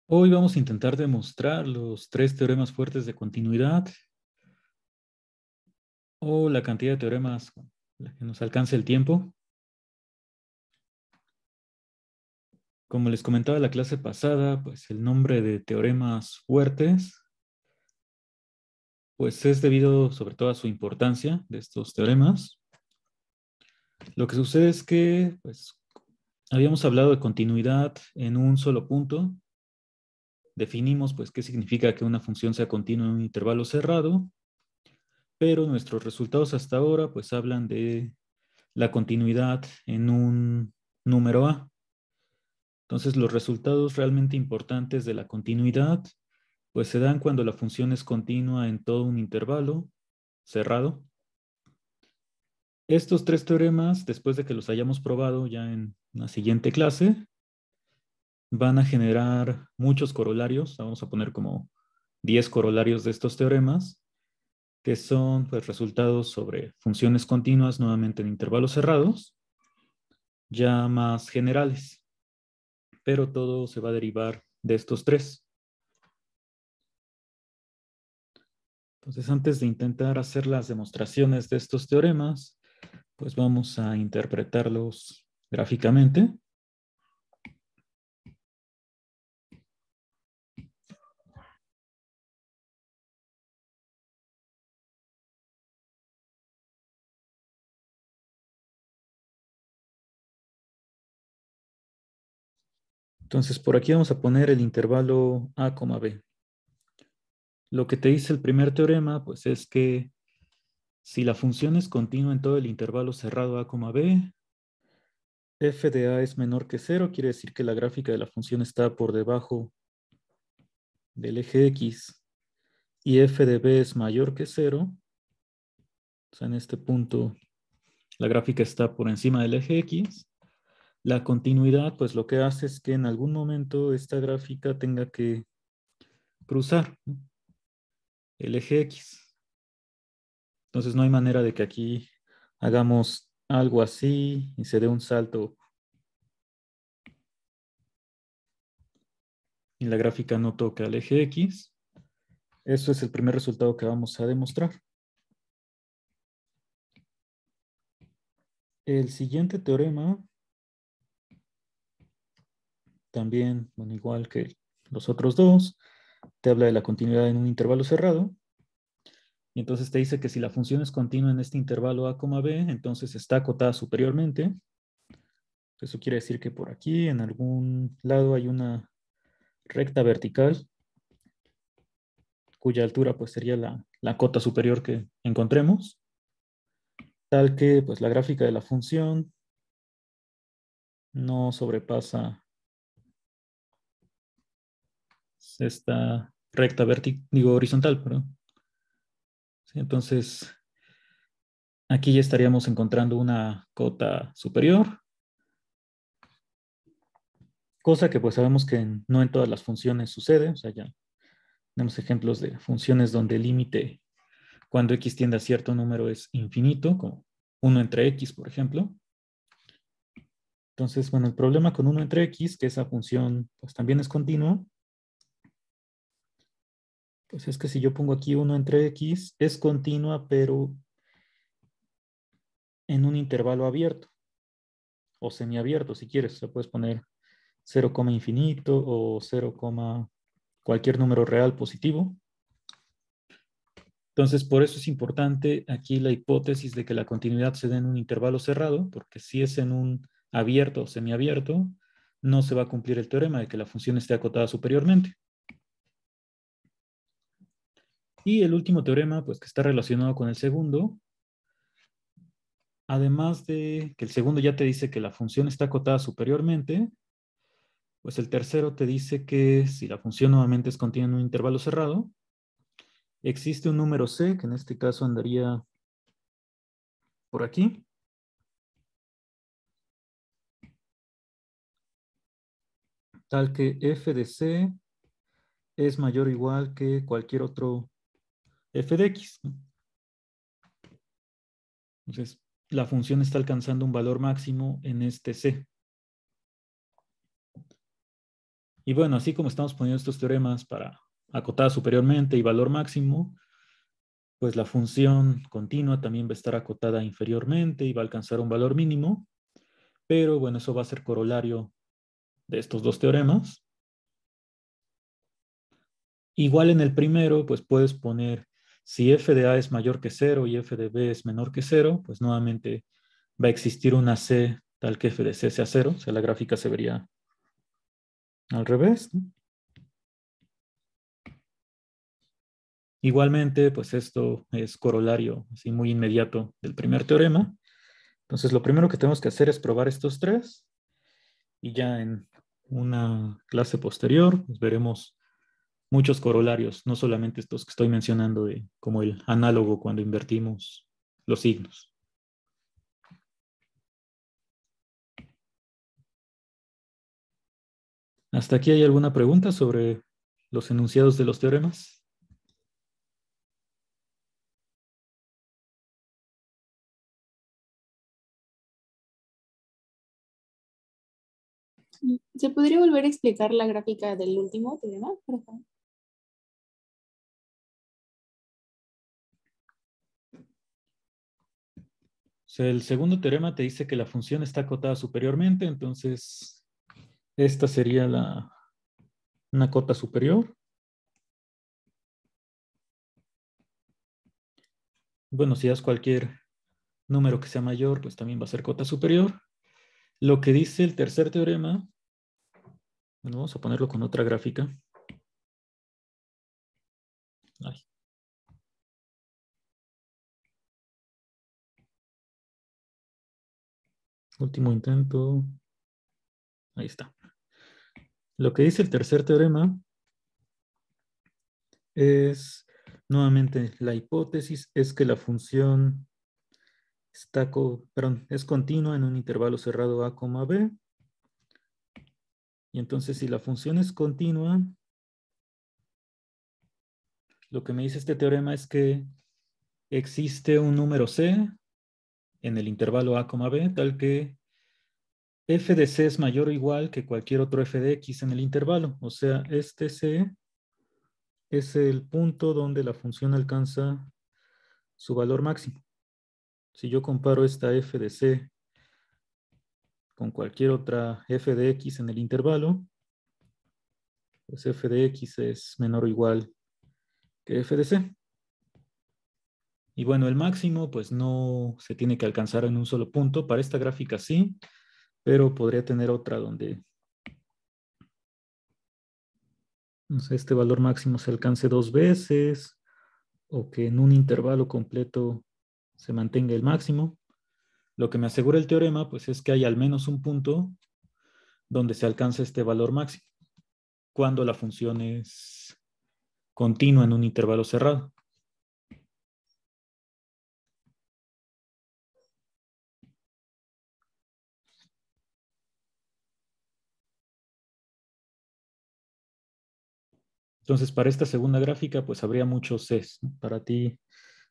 Hoy vamos a intentar demostrar los tres teoremas fuertes de continuidad o la cantidad de teoremas con la que nos alcance el tiempo. Como les comentaba en la clase pasada, pues el nombre de teoremas fuertes pues es debido sobre todo a su importancia de estos teoremas. Lo que sucede es que pues habíamos hablado de continuidad en un solo punto. Definimos pues qué significa que una función sea continua en un intervalo cerrado, pero nuestros resultados hasta ahora pues hablan de la continuidad en un número A. Entonces, los resultados realmente importantes de la continuidad, pues se dan cuando la función es continua en todo un intervalo cerrado. Estos tres teoremas, después de que los hayamos probado ya en la siguiente clase, van a generar muchos corolarios. Vamos a poner como 10 corolarios de estos teoremas, que son pues, resultados sobre funciones continuas nuevamente en intervalos cerrados, ya más generales. Pero todo se va a derivar de estos tres. Entonces, antes de intentar hacer las demostraciones de estos teoremas, pues vamos a interpretarlos gráficamente. Entonces, por aquí vamos a poner el intervalo A, B. Lo que te dice el primer teorema, pues es que si la función es continua en todo el intervalo cerrado A, B, f de A es menor que 0, quiere decir que la gráfica de la función está por debajo del eje X, y f de B es mayor que 0, o sea, en este punto la gráfica está por encima del eje X. La continuidad, pues lo que hace es que en algún momento esta gráfica tenga que cruzar, ¿no?, el eje X. Entonces no hay manera de que aquí hagamos algo así y se dé un salto y la gráfica no toca el eje X. Eso es el primer resultado que vamos a demostrar. El siguiente teorema, también, bueno, igual que los otros dos, te habla de la continuidad en un intervalo cerrado. Y entonces te dice que si la función es continua en este intervalo A, B, entonces está acotada superiormente. Eso quiere decir que por aquí, en algún lado, hay una recta vertical cuya altura pues sería la cota superior que encontremos, tal que pues la gráfica de la función no sobrepasa esta recta horizontal, perdón. ¿Sí? Entonces, aquí ya estaríamos encontrando una cota superior, cosa que pues sabemos que no en todas las funciones sucede. O sea, ya tenemos ejemplos de funciones donde el límite cuando x tiende a cierto número es infinito, como 1 entre x, por ejemplo. Entonces, bueno, el problema con 1 entre x, que esa función pues también es continua, pues es que si yo pongo aquí 1 entre x, es continua, pero en un intervalo abierto o semiabierto, si quieres. O sea, puedes poner 0, infinito o 0, cualquier número real positivo. Entonces, por eso es importante aquí la hipótesis de que la continuidad se dé en un intervalo cerrado, porque si es en un abierto o semiabierto, no se va a cumplir el teorema de que la función esté acotada superiormente. Y el último teorema, pues que está relacionado con el segundo, además de que el segundo ya te dice que la función está acotada superiormente, pues el tercero te dice que si la función nuevamente es continua en un intervalo cerrado, existe un número c, que en este caso andaría por aquí, tal que f de c es mayor o igual que cualquier otro f de x, ¿no? Entonces, la función está alcanzando un valor máximo en este c. Y bueno, así como estamos poniendo estos teoremas para acotada superiormente y valor máximo, pues la función continua también va a estar acotada inferiormente y va a alcanzar un valor mínimo, pero bueno, eso va a ser corolario de estos dos teoremas. Igual en el primero, pues puedes poner, si f de a es mayor que cero y f de b es menor que cero, pues nuevamente va a existir una c tal que f de c sea cero, o sea, la gráfica se vería al revés, ¿no? Igualmente, pues esto es corolario, así muy inmediato del primer teorema. Entonces, lo primero que tenemos que hacer es probar estos tres y ya en una clase posterior pues, veremos muchos corolarios, no solamente estos que estoy mencionando de como el análogo cuando invertimos los signos. ¿Hasta aquí hay alguna pregunta sobre los enunciados de los teoremas? ¿Se podría volver a explicar la gráfica del último teorema, por favor? O sea, el segundo teorema te dice que la función está acotada superiormente, entonces esta sería una cota superior. Bueno, si das cualquier número que sea mayor, pues también va a ser cota superior. Lo que dice el tercer teorema, bueno, vamos a ponerlo con otra gráfica. Ay. Último intento. Ahí está. Lo que dice el tercer teorema es, nuevamente, la hipótesis es que la función es continua en un intervalo cerrado a, b. Y entonces, si la función es continua, lo que me dice este teorema es que existe un número c en el intervalo a, b, tal que f de c es mayor o igual que cualquier otro f de x en el intervalo. O sea, este c es el punto donde la función alcanza su valor máximo. Si yo comparo esta f de c con cualquier otra f de x en el intervalo, pues f de x es menor o igual que f de c. Y bueno, el máximo pues no se tiene que alcanzar en un solo punto. Para esta gráfica sí, pero podría tener otra donde no sé, este valor máximo se alcance dos veces o que en un intervalo completo se mantenga el máximo. Lo que me asegura el teorema pues es que hay al menos un punto donde se alcanza este valor máximo cuando la función es continua en un intervalo cerrado. Entonces, para esta segunda gráfica, pues habría muchos Cs, ¿no? Para ti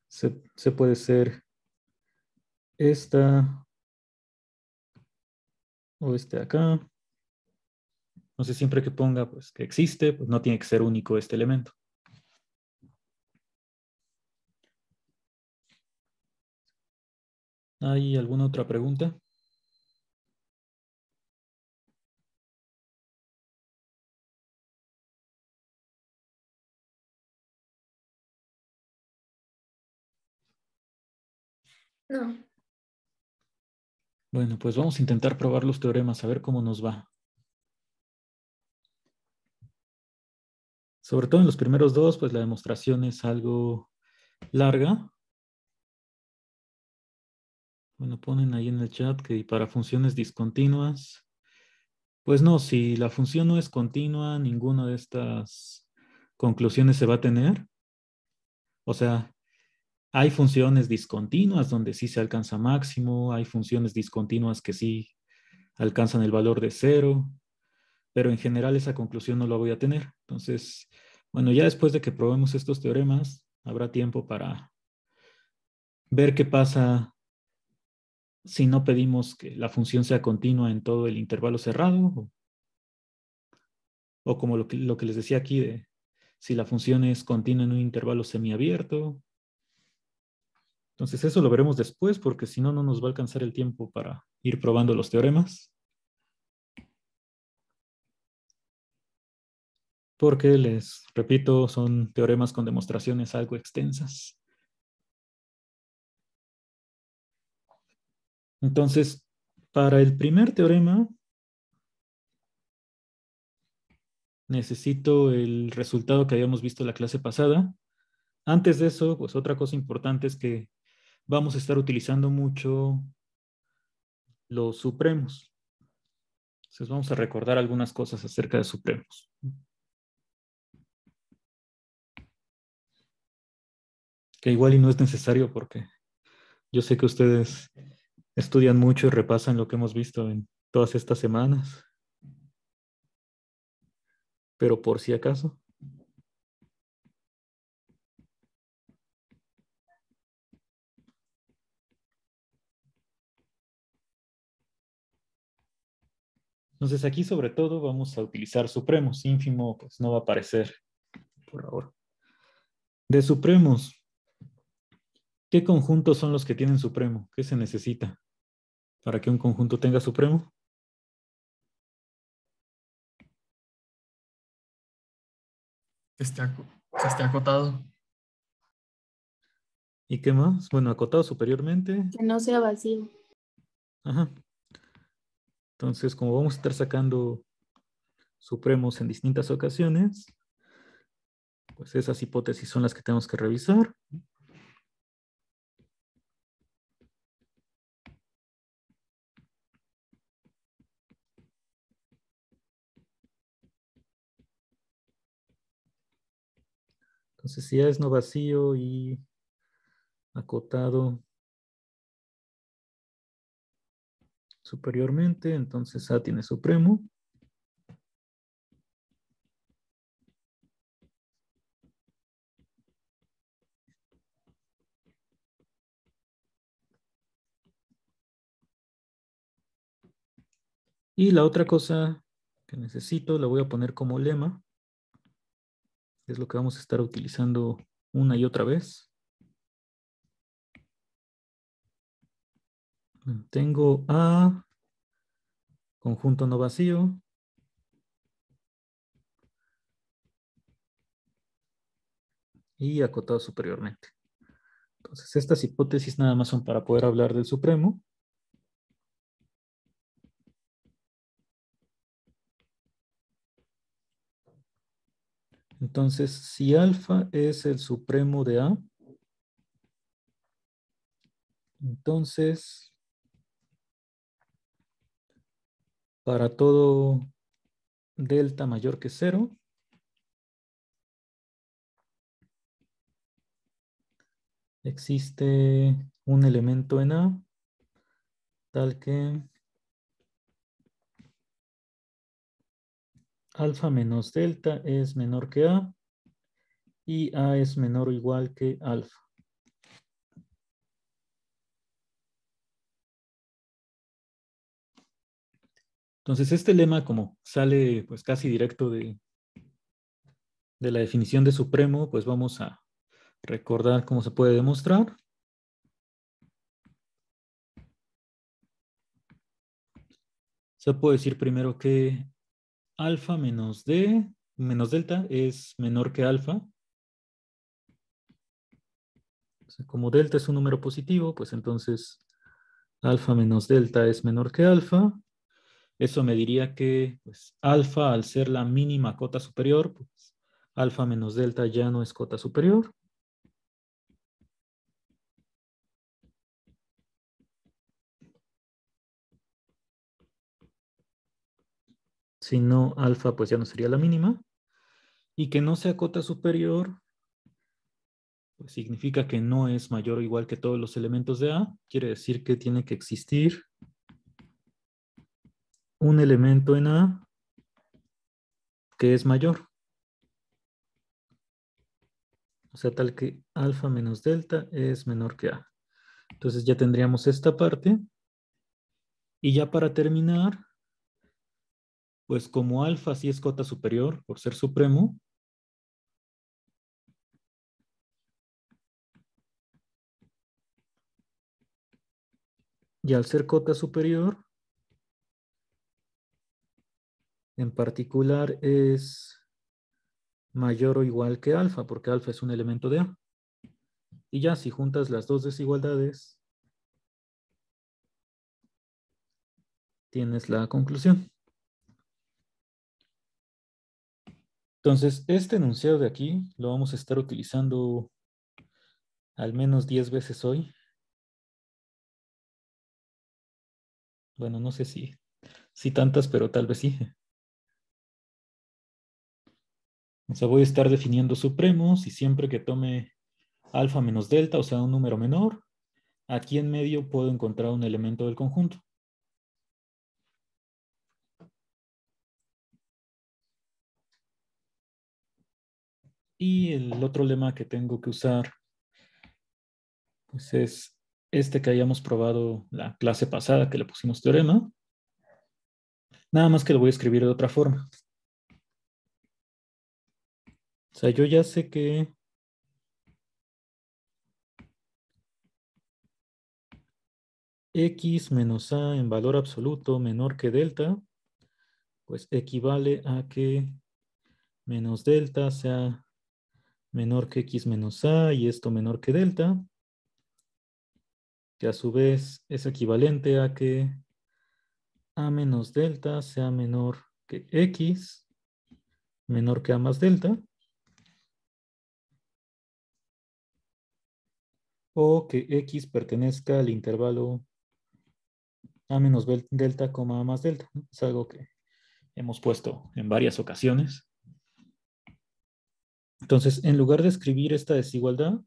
se puede ser esta o este de acá. No sé, siempre que ponga pues, que existe, pues no tiene que ser único este elemento. ¿Hay alguna otra pregunta? No. Bueno, pues vamos a intentar probar los teoremas, a ver cómo nos va. Sobre todo en los primeros dos, pues la demostración es algo larga. Bueno, ponen ahí en el chat que para funciones discontinuas, pues no, si la función no es continua, ninguna de estas conclusiones se va a tener. O sea, hay funciones discontinuas donde sí se alcanza máximo, hay funciones discontinuas que sí alcanzan el valor de cero, pero en general esa conclusión no la voy a tener. Entonces, bueno, ya después de que probemos estos teoremas, habrá tiempo para ver qué pasa si no pedimos que la función sea continua en todo el intervalo cerrado O como lo que les decía aquí de si la función es continua en un intervalo semiabierto. Entonces eso lo veremos después porque si no, no nos va a alcanzar el tiempo para ir probando los teoremas. Porque les repito, son teoremas con demostraciones algo extensas. Entonces, para el primer teorema, necesito el resultado que habíamos visto en la clase pasada. Antes de eso, pues otra cosa importante es que vamos a estar utilizando mucho los supremos. Entonces vamos a recordar algunas cosas acerca de supremos. Que igual y no es necesario porque yo sé que ustedes estudian mucho y repasan lo que hemos visto en todas estas semanas. Pero por si acaso. Entonces aquí sobre todo vamos a utilizar supremos. Ínfimo pues no va a aparecer por ahora. De supremos, ¿qué conjuntos son los que tienen supremo? ¿Qué se necesita para que un conjunto tenga supremo? Que esté acotado. ¿Y qué más? Bueno, acotado superiormente. Que no sea vacío. Ajá. Entonces, como vamos a estar sacando supremos en distintas ocasiones, pues esas hipótesis son las que tenemos que revisar. Entonces, si A es no vacío y acotado superiormente, entonces A tiene supremo. Y la otra cosa que necesito, la voy a poner como lema. Es lo que vamos a estar utilizando una y otra vez. Tengo A, conjunto no vacío. Y acotado superiormente. Entonces, estas hipótesis nada más son para poder hablar del supremo. Entonces, si alfa es el supremo de A, entonces, para todo delta mayor que 0, existe un elemento en A, tal que alfa menos delta es menor que A y A es menor o igual que alfa. Entonces, este lema, como sale pues casi directo de la definición de supremo, pues vamos a recordar cómo se puede demostrar. Se puede decir primero que alfa menos D, menos delta es menor que alfa. O sea, como delta es un número positivo, pues entonces alfa menos delta es menor que alfa. Eso me diría que pues, alfa, al ser la mínima cota superior, pues alfa menos delta ya no es cota superior. Si no, alfa pues ya no sería la mínima. Y que no sea cota superior, pues significa que no es mayor o igual que todos los elementos de A. Quiere decir que tiene que existir un elemento en A que es mayor. O sea, tal que alfa menos delta es menor que A. Entonces ya tendríamos esta parte. Y ya para terminar, Pues como alfa sí es cota superior por ser supremo, y al ser cota superior, en particular es mayor o igual que alfa, porque alfa es un elemento de A. Y ya si juntas las dos desigualdades, tienes la conclusión. Entonces, este enunciado de aquí lo vamos a estar utilizando al menos 10 veces hoy. Bueno, no sé si tantas, pero tal vez sí. O sea, voy a estar definiendo supremos y siempre que tome alfa menos delta, o sea, un número menor, aquí en medio puedo encontrar un elemento del conjunto. Y el otro lema que tengo que usar, pues es este que hayamos probado la clase pasada que le pusimos teorema. Nada más que lo voy a escribir de otra forma. O sea, yo ya sé que x menos a en valor absoluto menor que delta, pues equivale a que menos delta sea menor que x menos a y esto menor que delta, que a su vez es equivalente a que a menos delta sea menor que x menor que a más delta, o que x pertenezca al intervalo a menos delta, a más delta, ¿no? Es algo que hemos puesto en varias ocasiones. Entonces, en lugar de escribir esta desigualdad,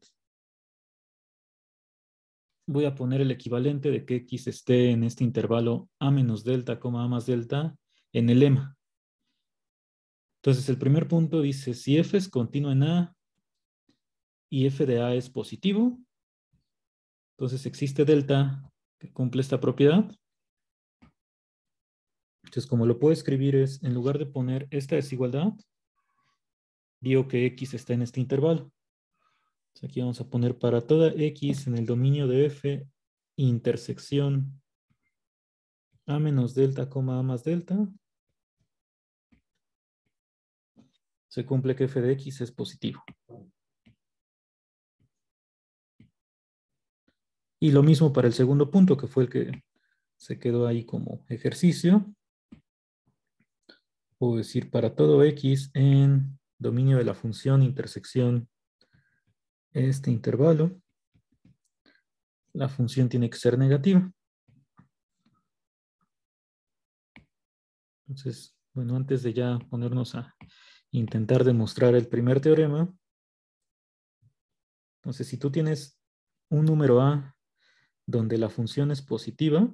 voy a poner el equivalente de que x esté en este intervalo a menos delta, a más delta en el lema. Entonces, el primer punto dice, si f es continuo en a y f de a es positivo, entonces existe delta que cumple esta propiedad. Entonces, como lo puedo escribir es, en lugar de poner esta desigualdad, digo que x está en este intervalo. Entonces, aquí vamos a poner para toda x en el dominio de f, intersección a menos delta, a más delta, se cumple que f de x es positivo. Y lo mismo para el segundo punto, que fue el que se quedó ahí como ejercicio. Puedo decir para todo x en dominio de la función intersección este intervalo, la función tiene que ser negativa. Entonces, bueno, antes de ya ponernos a intentar demostrar el primer teorema, entonces si tú tienes un número a donde la función es positiva,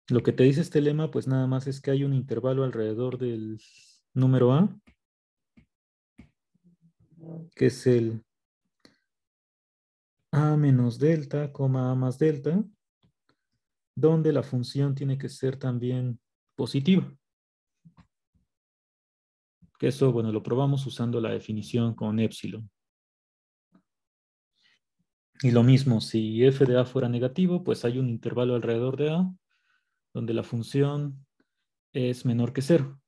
lo que te dice este lema, pues nada más es que hay un intervalo alrededor del número a, que es el a menos delta, a más delta, donde la función tiene que ser también positiva. Que eso, bueno, lo probamos usando la definición con epsilon. Y lo mismo, si f de a fuera negativo, pues hay un intervalo alrededor de a, donde la función es menor que cero.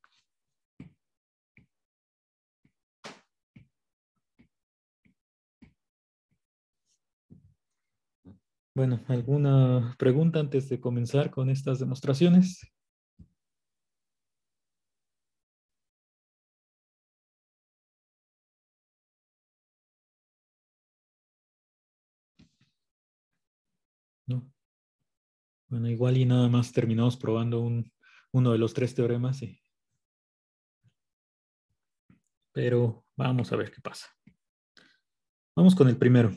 Bueno, ¿alguna pregunta antes de comenzar con estas demostraciones? ¿No? Bueno, igual y nada más terminamos probando uno de los tres teoremas, sí. Pero vamos a ver qué pasa. Vamos con el primero.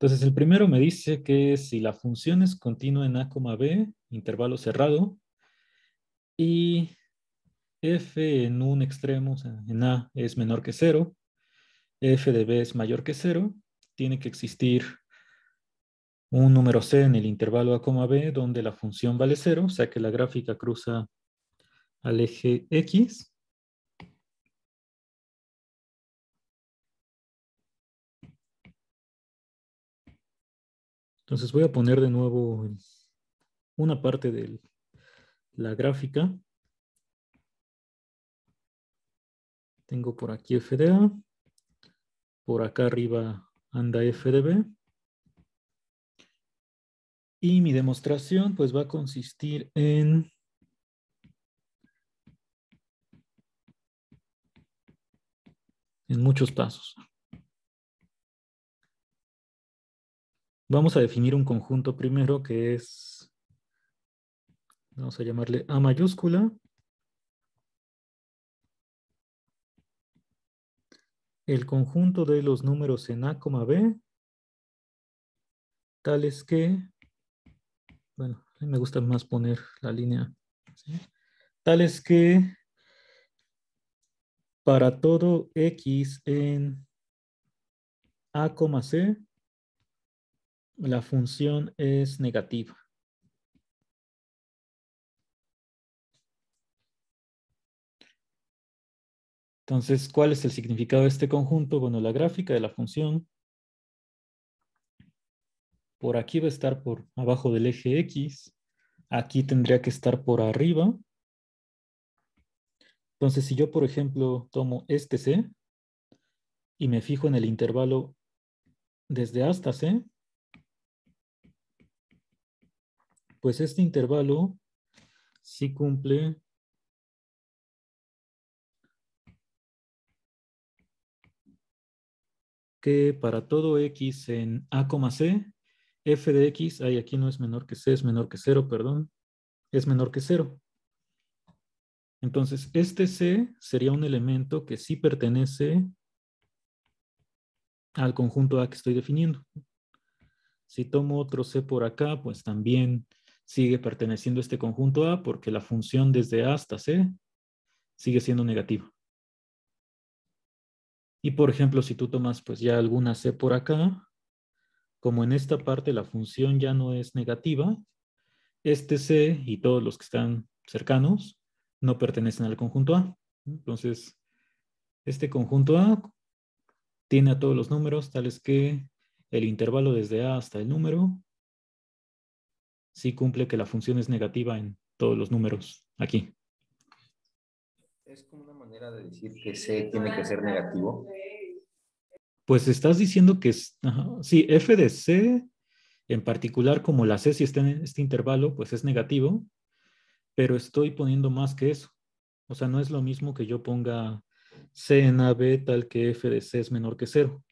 Entonces, el primero me dice que si la función es continua en a, b, intervalo cerrado, y f en un extremo, o sea, en a es menor que cero, f de b es mayor que cero, tiene que existir un número c en el intervalo a, b donde la función vale cero, o sea que la gráfica cruza al eje X. Entonces voy a poner de nuevo una parte de la gráfica. Tengo por aquí f de A. Por acá arriba anda f de B. Y mi demostración pues va a consistir en muchos pasos. Vamos a definir un conjunto primero que es, vamos a llamarle A mayúscula. El conjunto de los números en A, B, tales que, bueno, a mí me gusta más poner la línea, ¿sí? Tales que para todo X en A, C, la función es negativa. Entonces, ¿cuál es el significado de este conjunto? Bueno, la gráfica de la función por aquí va a estar por abajo del eje X. Aquí tendría que estar por arriba. Entonces, si yo, por ejemplo, tomo este C y me fijo en el intervalo desde A hasta C, pues este intervalo sí cumple que para todo X en A, C, f de X, ay, aquí no es menor que C, es menor que 0, perdón, es menor que 0. Entonces, este C sería un elemento que sí pertenece al conjunto A que estoy definiendo. Si tomo otro C por acá, pues también sigue perteneciendo a este conjunto A porque la función desde A hasta C sigue siendo negativa. Y por ejemplo, si tú tomas pues ya alguna C por acá, como en esta parte la función ya no es negativa, este C y todos los que están cercanos no pertenecen al conjunto A. Entonces, este conjunto A tiene a todos los números tales que el intervalo desde A hasta el número sí cumple que la función es negativa en todos los números aquí. Es como una manera de decir que C tiene que ser negativo. Pues estás diciendo que sí, f de C, en particular como la C si está en este intervalo, pues es negativo, pero estoy poniendo más que eso. O sea, no es lo mismo que yo ponga C en AB tal que f de C es menor que 0.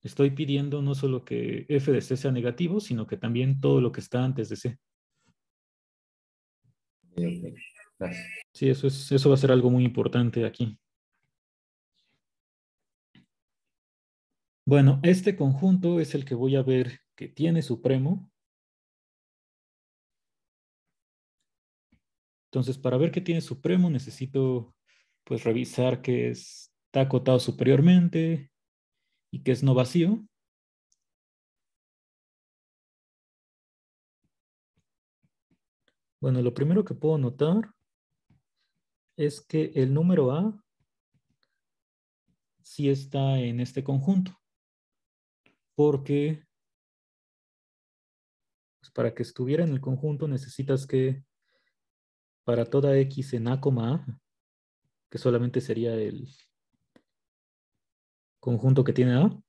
Estoy pidiendo no solo que f de C sea negativo, sino que también todo lo que está antes de C. Okay. Gracias. Sí, eso va a ser algo muy importante aquí. Bueno, este conjunto es el que voy a ver que tiene supremo. Entonces, para ver que tiene supremo, necesito pues revisar que está acotado superiormente y que es no vacío. Bueno, lo primero que puedo notar es que el número A sí está en este conjunto, porque pues, para que estuviera en el conjunto necesitas que para toda X en A, que solamente sería el conjunto que tiene A,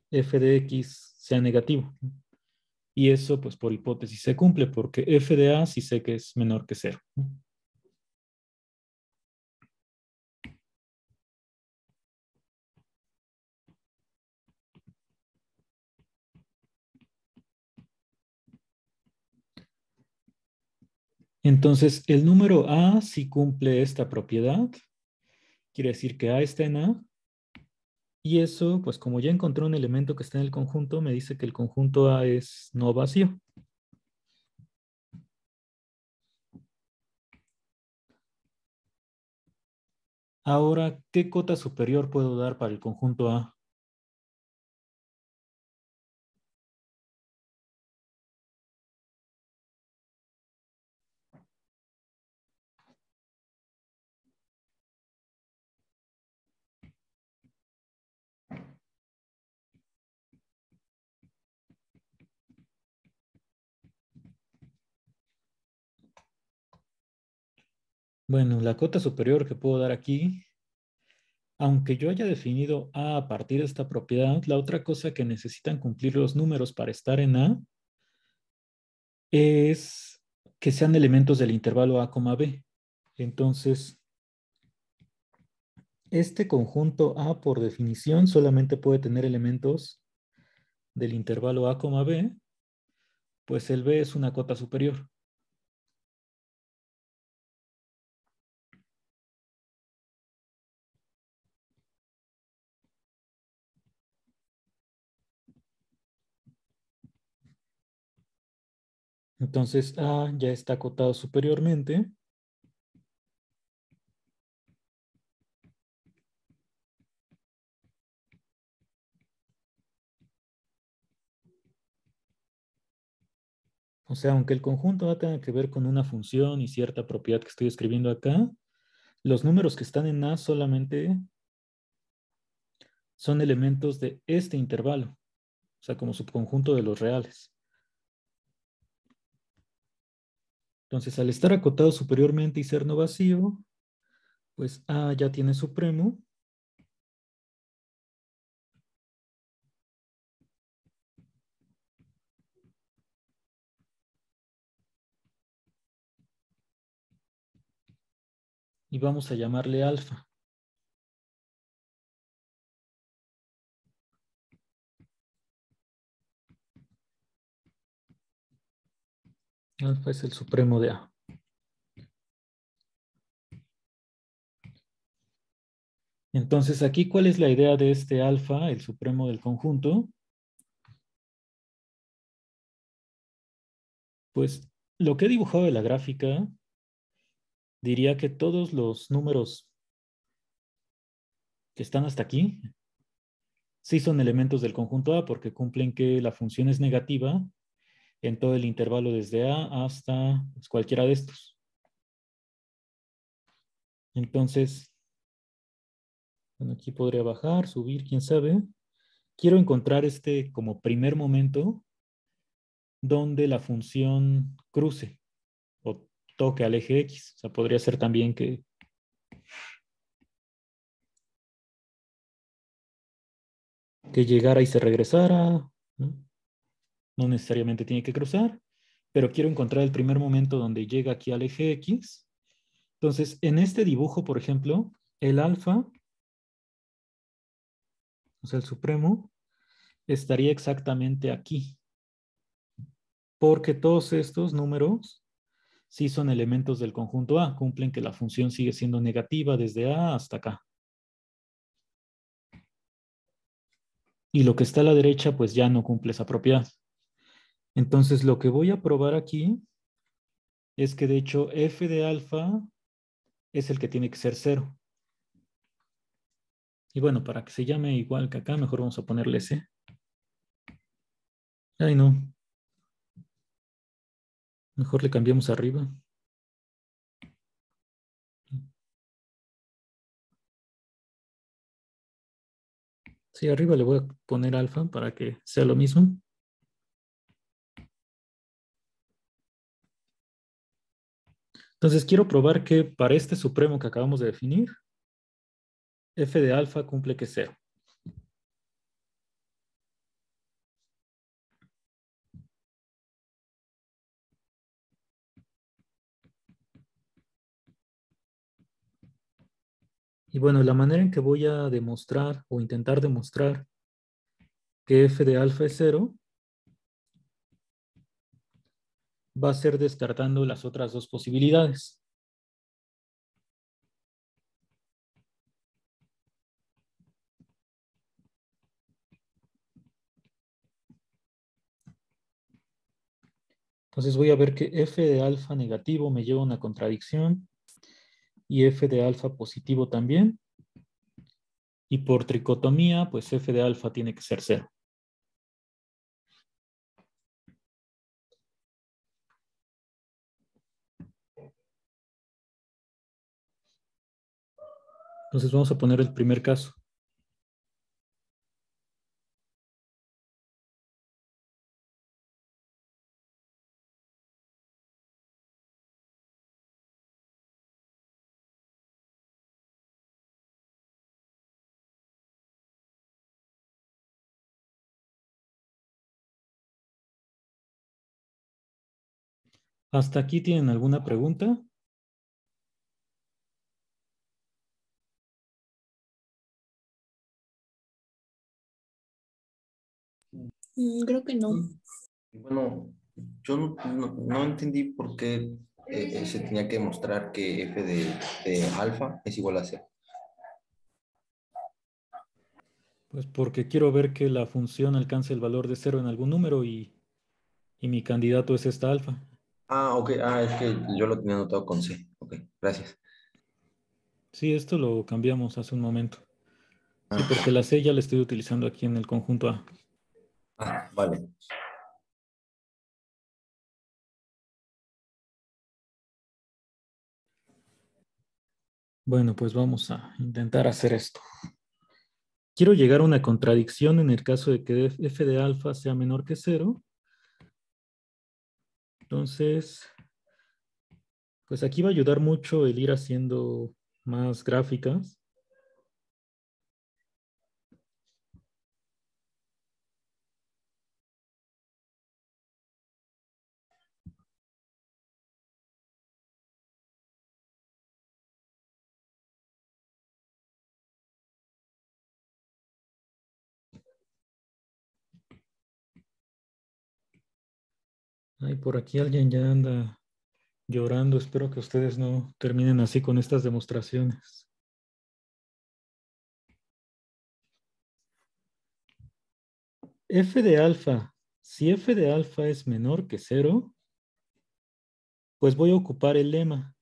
f de X sea negativo. Y eso, pues por hipótesis, se cumple porque f de A sí sé que es menor que 0. Entonces, el número A sí cumple esta propiedad. Quiere decir que A está en A. Y eso, pues como ya encontré un elemento que está en el conjunto, me dice que el conjunto A es no vacío. Ahora, ¿qué cota superior puedo dar para el conjunto A? Bueno, la cota superior que puedo dar aquí, aunque yo haya definido A partir de esta propiedad, la otra cosa que necesitan cumplir los números para estar en A es que sean elementos del intervalo A, B. Entonces, este conjunto A por definición solamente puede tener elementos del intervalo A, B, pues el B es una cota superior. Entonces A ya está acotado superiormente. O sea, aunque el conjunto A tenga que ver con una función y cierta propiedad que estoy escribiendo acá, los números que están en A solamente son elementos de este intervalo, o sea, como subconjunto de los reales. Entonces, al estar acotado superiormente y ser no vacío, pues A ya tiene supremo. Y vamos a llamarle alfa. Alfa es el supremo de A. Entonces, aquí, ¿cuál es la idea de este alfa, el supremo del conjunto? Pues lo que he dibujado de la gráfica diría que todos los números que están hasta aquí sí son elementos del conjunto A porque cumplen que la función es negativa en todo el intervalo desde A hasta pues, cualquiera de estos. Entonces, bueno, aquí podría bajar, subir, quién sabe. Quiero encontrar este como primer momento donde la función cruce o toque al eje X. O sea, podría ser también que llegara y se regresara, ¿no? No necesariamente tiene que cruzar, pero quiero encontrar el primer momento donde llega aquí al eje X. Entonces, en este dibujo, por ejemplo, el alfa, o sea, el supremo, estaría exactamente aquí, porque todos estos números sí son elementos del conjunto A, cumplen que la función sigue siendo negativa desde A hasta acá. Y lo que está a la derecha, pues ya no cumple esa propiedad. Entonces, lo que voy a probar aquí es que de hecho f de alfa es el que tiene que ser cero. Y bueno, para que se llame igual que acá, mejor vamos a ponerle C. Ay, no. Mejor le cambiamos arriba. Sí, arriba le voy a poner alfa para que sea lo mismo. Entonces quiero probar que para este supremo que acabamos de definir, f de alfa cumple que es cero. Y bueno, la manera en que voy a demostrar o intentar demostrar que f de alfa es cero va a ser descartando las otras dos posibilidades. Entonces voy a ver que f de alfa negativo me lleva a una contradicción y f de alfa positivo también. Y por tricotomía, pues f de alfa tiene que ser cero. Entonces vamos a poner el primer caso. ¿Hasta aquí tienen alguna pregunta? Creo que no. Bueno, yo no entendí por qué se tenía que demostrar que f de alfa es igual a c. Pues porque quiero ver que la función alcance el valor de 0 en algún número y mi candidato es esta alfa. Ah, ok. Ah, es que yo lo tenía anotado con c. Ok, gracias. Sí, esto lo cambiamos hace un momento. Sí, porque Ah, la C ya la estoy utilizando aquí en el conjunto A. vale. Bueno, pues vamos a intentar hacer esto. Quiero llegar a una contradicción en el caso de que f de alfa sea menor que 0. Entonces, pues aquí va a ayudar mucho el ir haciendo más gráficas. Ay, por aquí alguien ya anda llorando. Espero que ustedes no terminen así con estas demostraciones. F de alfa. Si f de alfa es menor que 0, pues voy a ocupar el lema.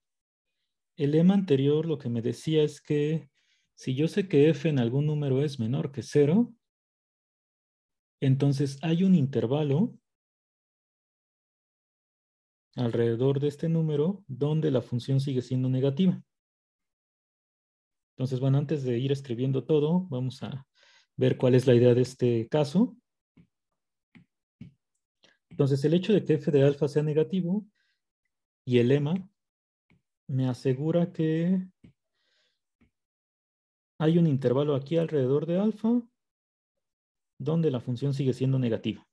El lema anterior lo que me decía es que si yo sé que f en algún número es menor que 0, entonces hay un intervalo alrededor de este número donde la función sigue siendo negativa. Entonces, bueno, antes de ir escribiendo todo, vamos a ver cuál es la idea de este caso. Entonces, el hecho de que f de alfa sea negativo y el lema me asegura que hay un intervalo aquí alrededor de alfa donde la función sigue siendo negativa.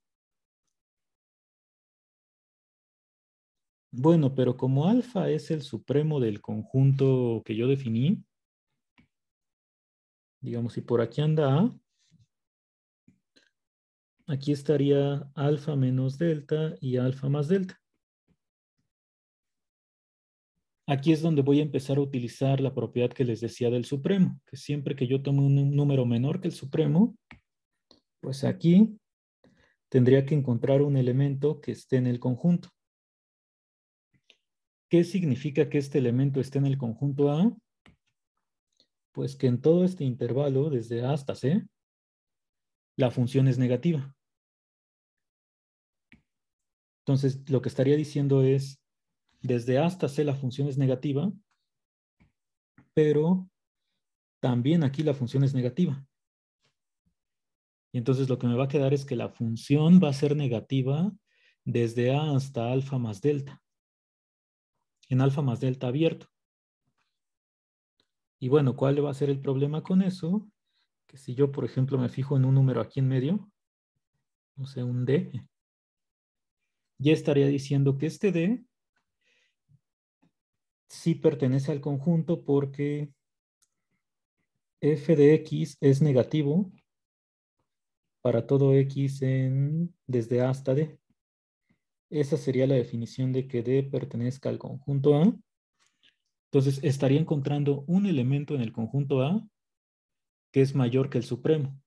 Bueno, pero como alfa es el supremo del conjunto que yo definí, digamos, si por aquí anda A, aquí estaría alfa menos delta y alfa más delta. Aquí es donde voy a empezar a utilizar la propiedad que les decía del supremo, que siempre que yo tome un número menor que el supremo, pues aquí tendría que encontrar un elemento que esté en el conjunto. ¿Qué significa que este elemento esté en el conjunto A? Pues que en todo este intervalo, desde A hasta C, la función es negativa. Entonces, lo que estaría diciendo es, desde A hasta C la función es negativa, pero también aquí la función es negativa. Y entonces lo que me va a quedar es que la función va a ser negativa desde A hasta alfa más delta, en alfa más delta abierto. Y bueno, ¿cuál va a ser el problema con eso? Que si yo, por ejemplo, me fijo en un número aquí en medio, no sé, un D, ya estaría diciendo que este D sí pertenece al conjunto porque f de x es negativo para todo x desde A hasta D. Esa sería la definición de que D pertenezca al conjunto A. Entonces estaría encontrando un elemento en el conjunto A que es mayor que el supremo.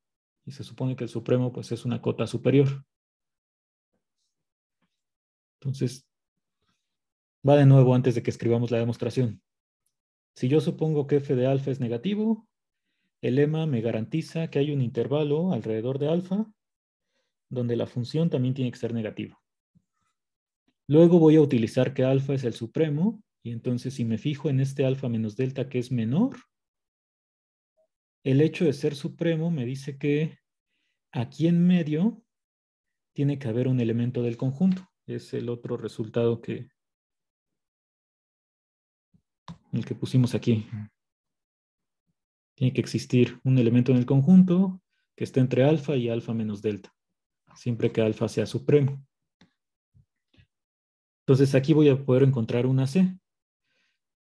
Y se supone que el supremo pues es una cota superior. Entonces, va de nuevo antes de que escribamos la demostración. Si yo supongo que f de alfa es negativo, el lema me garantiza que hay un intervalo alrededor de alfa donde la función también tiene que ser negativa. Luego voy a utilizar que alfa es el supremo y entonces si me fijo en este alfa menos delta que es menor, el hecho de ser supremo me dice que aquí en medio tiene que haber un elemento del conjunto. Es el otro resultado el que pusimos aquí. Tiene que existir un elemento en el conjunto que esté entre alfa y alfa menos delta, siempre que alfa sea supremo. Entonces aquí voy a poder encontrar una C,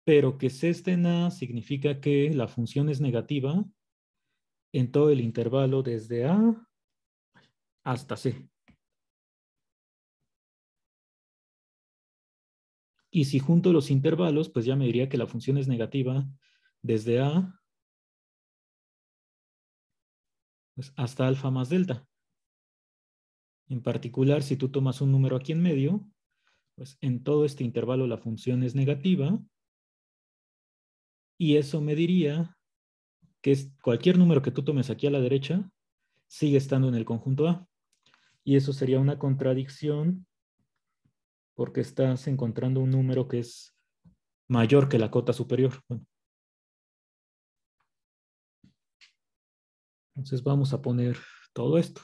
pero que C esté en A significa que la función es negativa en todo el intervalo desde A hasta C. Y si junto los intervalos, pues ya me diría que la función es negativa desde A pues, hasta alfa más delta. En particular, si tú tomas un número aquí en medio, pues en todo este intervalo la función es negativa. Y eso me diría que cualquier número que tú tomes aquí a la derecha sigue estando en el conjunto A. Y eso sería una contradicción porque estás encontrando un número que es mayor que la cota superior. Bueno, entonces vamos a poner todo esto.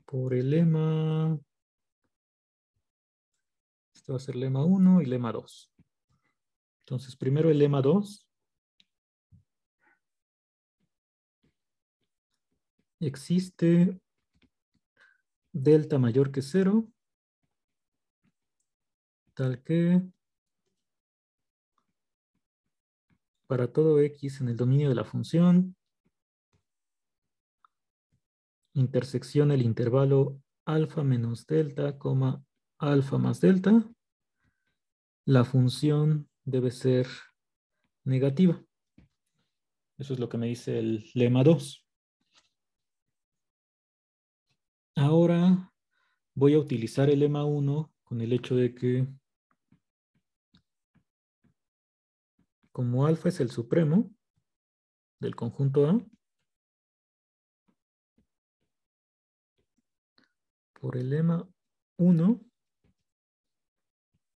Por el lema, esto va a ser lema 1 y lema 2. Entonces, primero el lema 2. Existe delta mayor que 0, tal que para todo x en el dominio de la función, intersección el intervalo alfa menos delta, alfa más delta, la función debe ser negativa. Eso es lo que me dice el lema 2. Ahora voy a utilizar el lema 1 con el hecho de que como alfa es el supremo del conjunto A, por el lema 1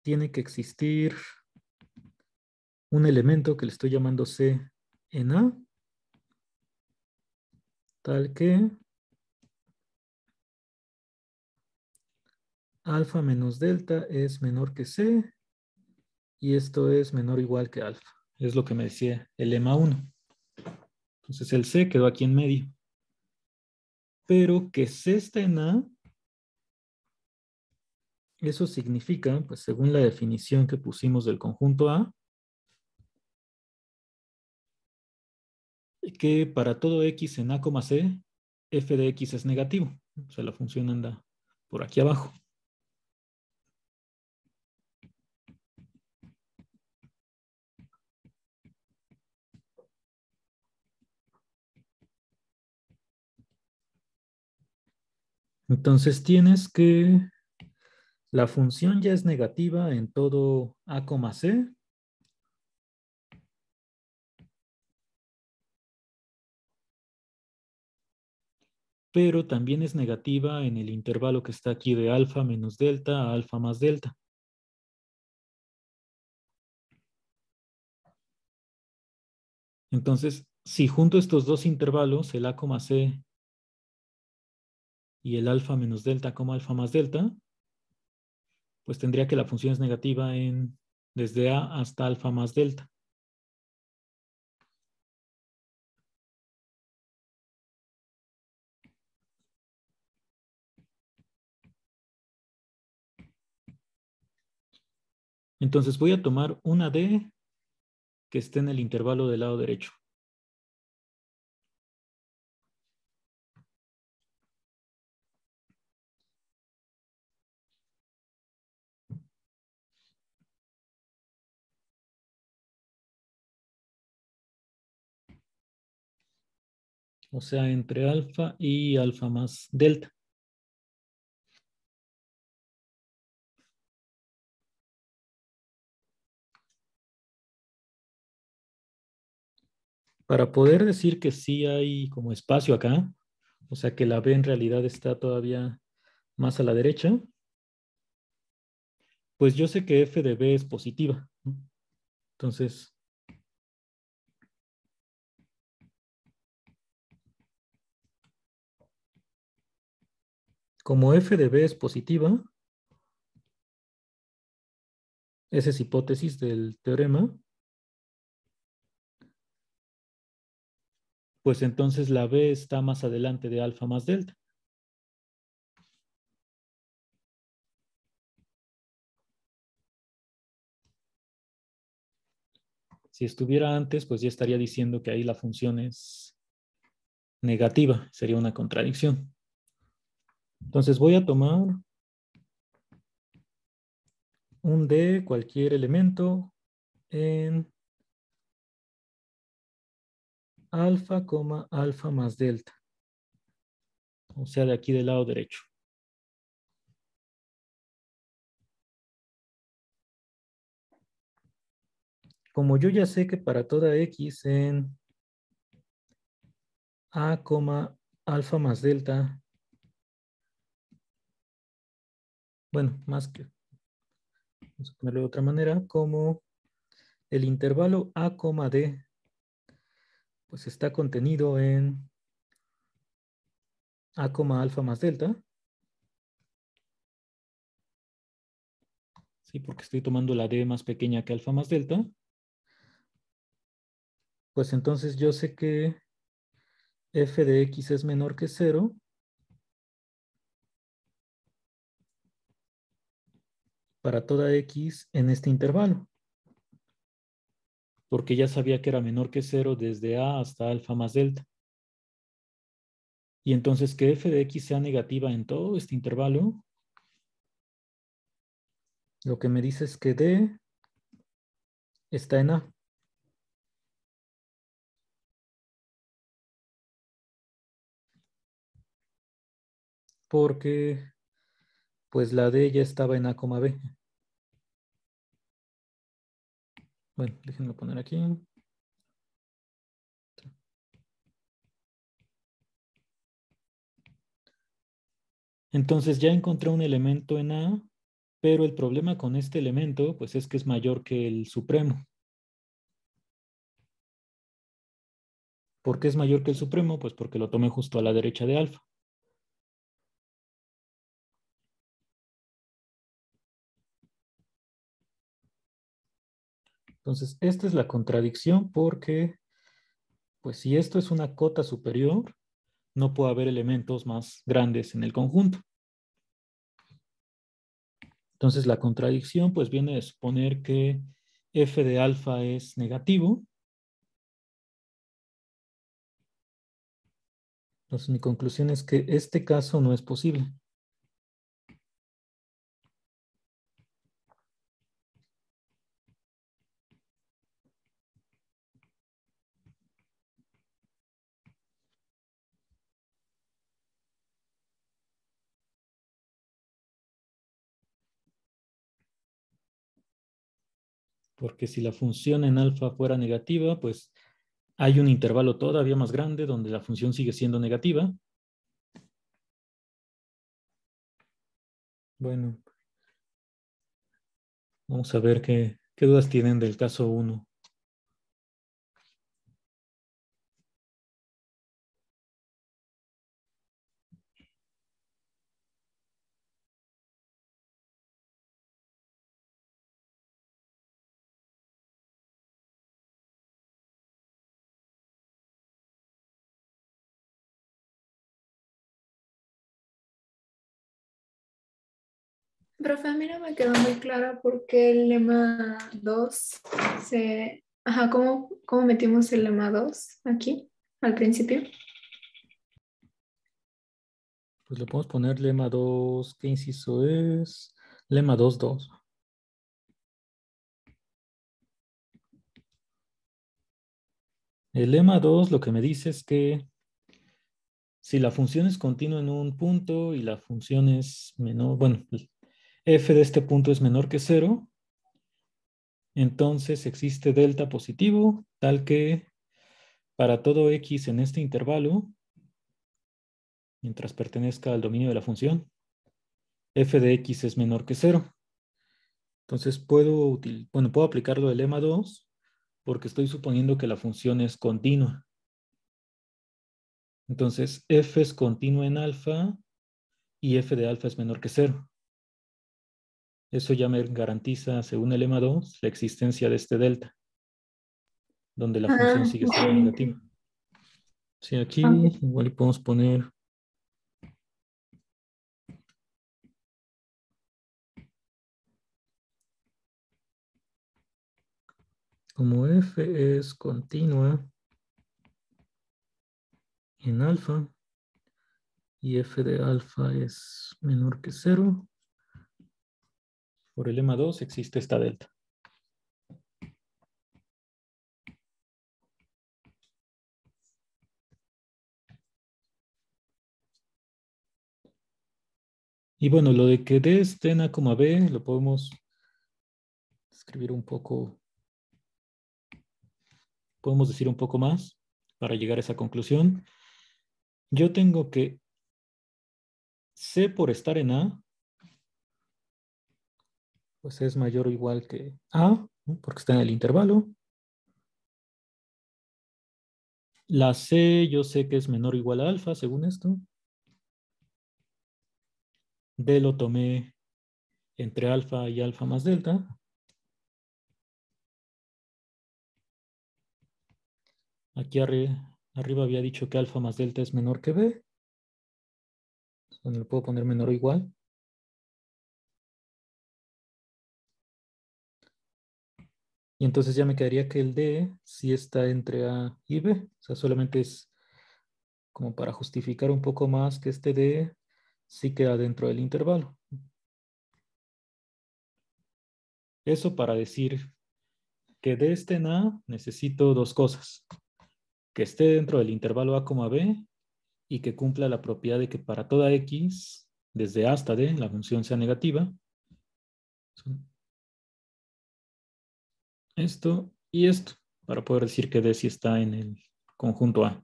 tiene que existir un elemento que le estoy llamando C en A, tal que alfa menos delta es menor que C y esto es menor o igual que alfa. Es lo que me decía el lema 1. Entonces el C quedó aquí en medio. Pero que C está en A, eso significa, pues según la definición que pusimos del conjunto A, que para todo x en A, C, f de x es negativo. O sea, la función anda por aquí abajo. Entonces tienes que la función ya es negativa en todo A, C. Pero también es negativa en el intervalo que está aquí de alfa menos delta a alfa más delta. Entonces, si junto estos dos intervalos, el A, C y el alfa menos delta, alfa más delta, pues tendría que la función es negativa desde A hasta alfa más delta. Entonces voy a tomar una D que esté en el intervalo del lado derecho. O sea, entre alfa y alfa más delta. Para poder decir que sí hay como espacio acá, o sea que la B en realidad está todavía más a la derecha, pues yo sé que f de B es positiva, ¿no? Entonces, como f de B es positiva, esa es hipótesis del teorema, pues entonces la B está más adelante de alfa más delta. Si estuviera antes, pues ya estaría diciendo que ahí la función es negativa. Sería una contradicción. Entonces voy a tomar un D, cualquier elemento, en alfa, alfa más delta. O sea, de aquí del lado derecho. Como yo ya sé que para toda X en A, alfa más delta, bueno, más que, vamos a ponerlo de otra manera, como el intervalo A, D, pues está contenido en A, alfa más delta. Sí, porque estoy tomando la D más pequeña que alfa más delta. Pues entonces yo sé que f de x es menor que 0 para toda x en este intervalo. Porque ya sabía que era menor que 0 desde A hasta alfa más delta. Y entonces que f de x sea negativa en todo este intervalo, lo que me dice es que D está en A. Porque pues la D ya estaba en A, B. Bueno, déjenme poner aquí. Entonces ya encontré un elemento en A, pero el problema con este elemento pues es que es mayor que el supremo. ¿Por qué es mayor que el supremo? Pues porque lo tomé justo a la derecha de alfa. Entonces, esta es la contradicción porque, pues si esto es una cota superior, no puede haber elementos más grandes en el conjunto. Entonces, la contradicción pues viene de suponer que f de alfa es negativo. Entonces, mi conclusión es que este caso no es posible. Porque si la función en alfa fuera negativa, pues hay un intervalo todavía más grande donde la función sigue siendo negativa. Bueno, vamos a ver qué dudas tienen del caso 1. Profe, a mí no me quedó muy claro por qué el lema 2 se... Ajá, ¿cómo metimos el lema 2 aquí al principio? Pues le podemos poner lema 2. ¿Qué inciso es? Lema 2.2. El lema 2 lo que me dice es que si la función es continua en un punto y la función es menor, bueno, f de este punto es menor que 0, entonces existe delta positivo, tal que para todo x en este intervalo, mientras pertenezca al dominio de la función, f de x es menor que 0. Entonces puedo aplicarlo del lema 2 porque estoy suponiendo que la función es continua. Entonces f es continua en alfa y f de alfa es menor que 0. Eso ya me garantiza, según el lema 2, la existencia de este delta, donde la función Ah, sigue siendo ok. negativa. Sí, aquí Ok. igual le podemos poner como f es continua en alfa y f de alfa es menor que cero, por el lema 2 existe esta delta. Y bueno, lo de que D esté en A, B, lo podemos escribir un poco, podemos decir un poco más para llegar a esa conclusión. Yo tengo que C por estar en A, pues es mayor o igual que A, ¿no? Porque está en el intervalo. La C yo sé que es menor o igual a alfa, según esto. D lo tomé entre alfa y alfa más delta. Aquí arriba había dicho que alfa más delta es menor que B. Entonces, le puedo poner menor o igual. Y entonces ya me quedaría que el D sí está entre A y B. O sea, solamente es como para justificar un poco más que este D sí queda dentro del intervalo. Eso para decir que de este en A necesito dos cosas. Que esté dentro del intervalo A, B y que cumpla la propiedad de que para toda X, desde A hasta D, la función sea negativa. Esto y esto, para poder decir que D sí está en el conjunto A.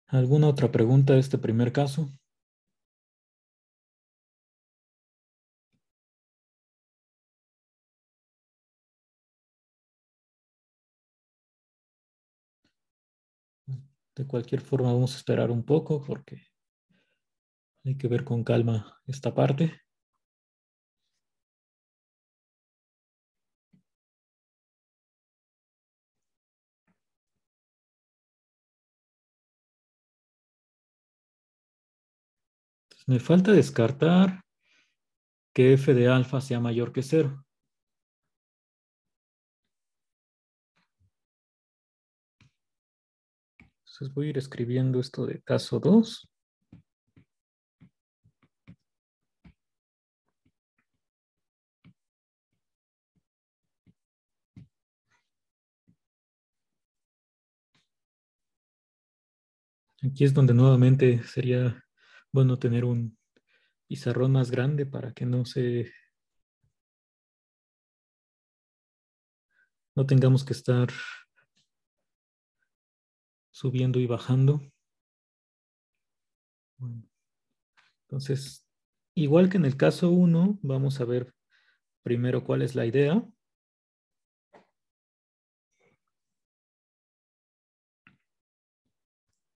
¿Alguna otra pregunta de este primer caso? De cualquier forma, vamos a esperar un poco porque hay que ver con calma esta parte. Entonces, me falta descartar que f de alfa sea mayor que cero. Entonces voy a ir escribiendo esto de caso 2. Aquí es donde nuevamente sería bueno tener un pizarrón más grande para que no tengamos que estar subiendo y bajando. Bueno, entonces, igual que en el caso 1, vamos a ver primero cuál es la idea.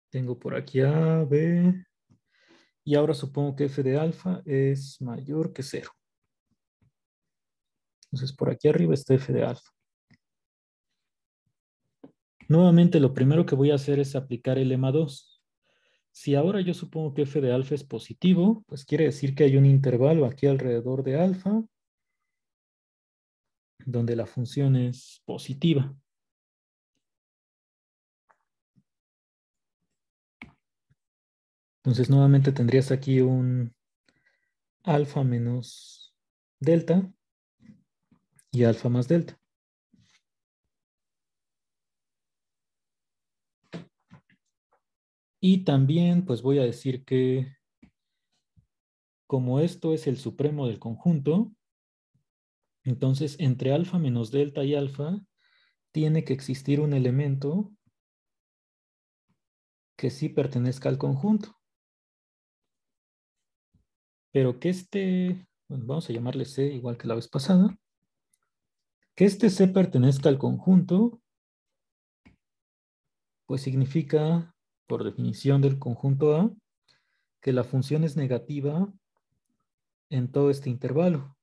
Tengo por aquí A, B, y ahora supongo que f de alfa es mayor que cero. Entonces por aquí arriba está f de alfa. Nuevamente lo primero que voy a hacer es aplicar el lema 2. Si ahora yo supongo que f de alfa es positivo, pues quiere decir que hay un intervalo aquí alrededor de alfa donde la función es positiva. Entonces nuevamente tendrías aquí un alfa menos delta y alfa más delta. Y también pues voy a decir que como esto es el supremo del conjunto, entonces entre alfa menos delta y alfa tiene que existir un elemento que sí pertenezca al conjunto. Pero que bueno, vamos a llamarle C igual que la vez pasada, que este C pertenezca al conjunto, pues significa, por definición del conjunto A, que la función es negativa en todo este intervalo.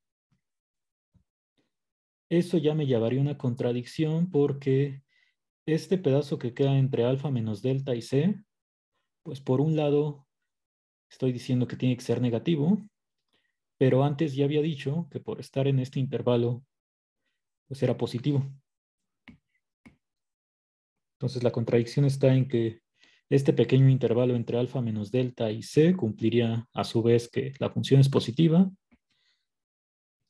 eso ya me llevaría a una contradicción porque este pedazo que queda entre alfa menos delta y c, pues por un lado estoy diciendo que tiene que ser negativo, pero antes ya había dicho que por estar en este intervalo, pues era positivo. Entonces la contradicción está en que este pequeño intervalo entre alfa menos delta y c cumpliría a su vez que la función es positiva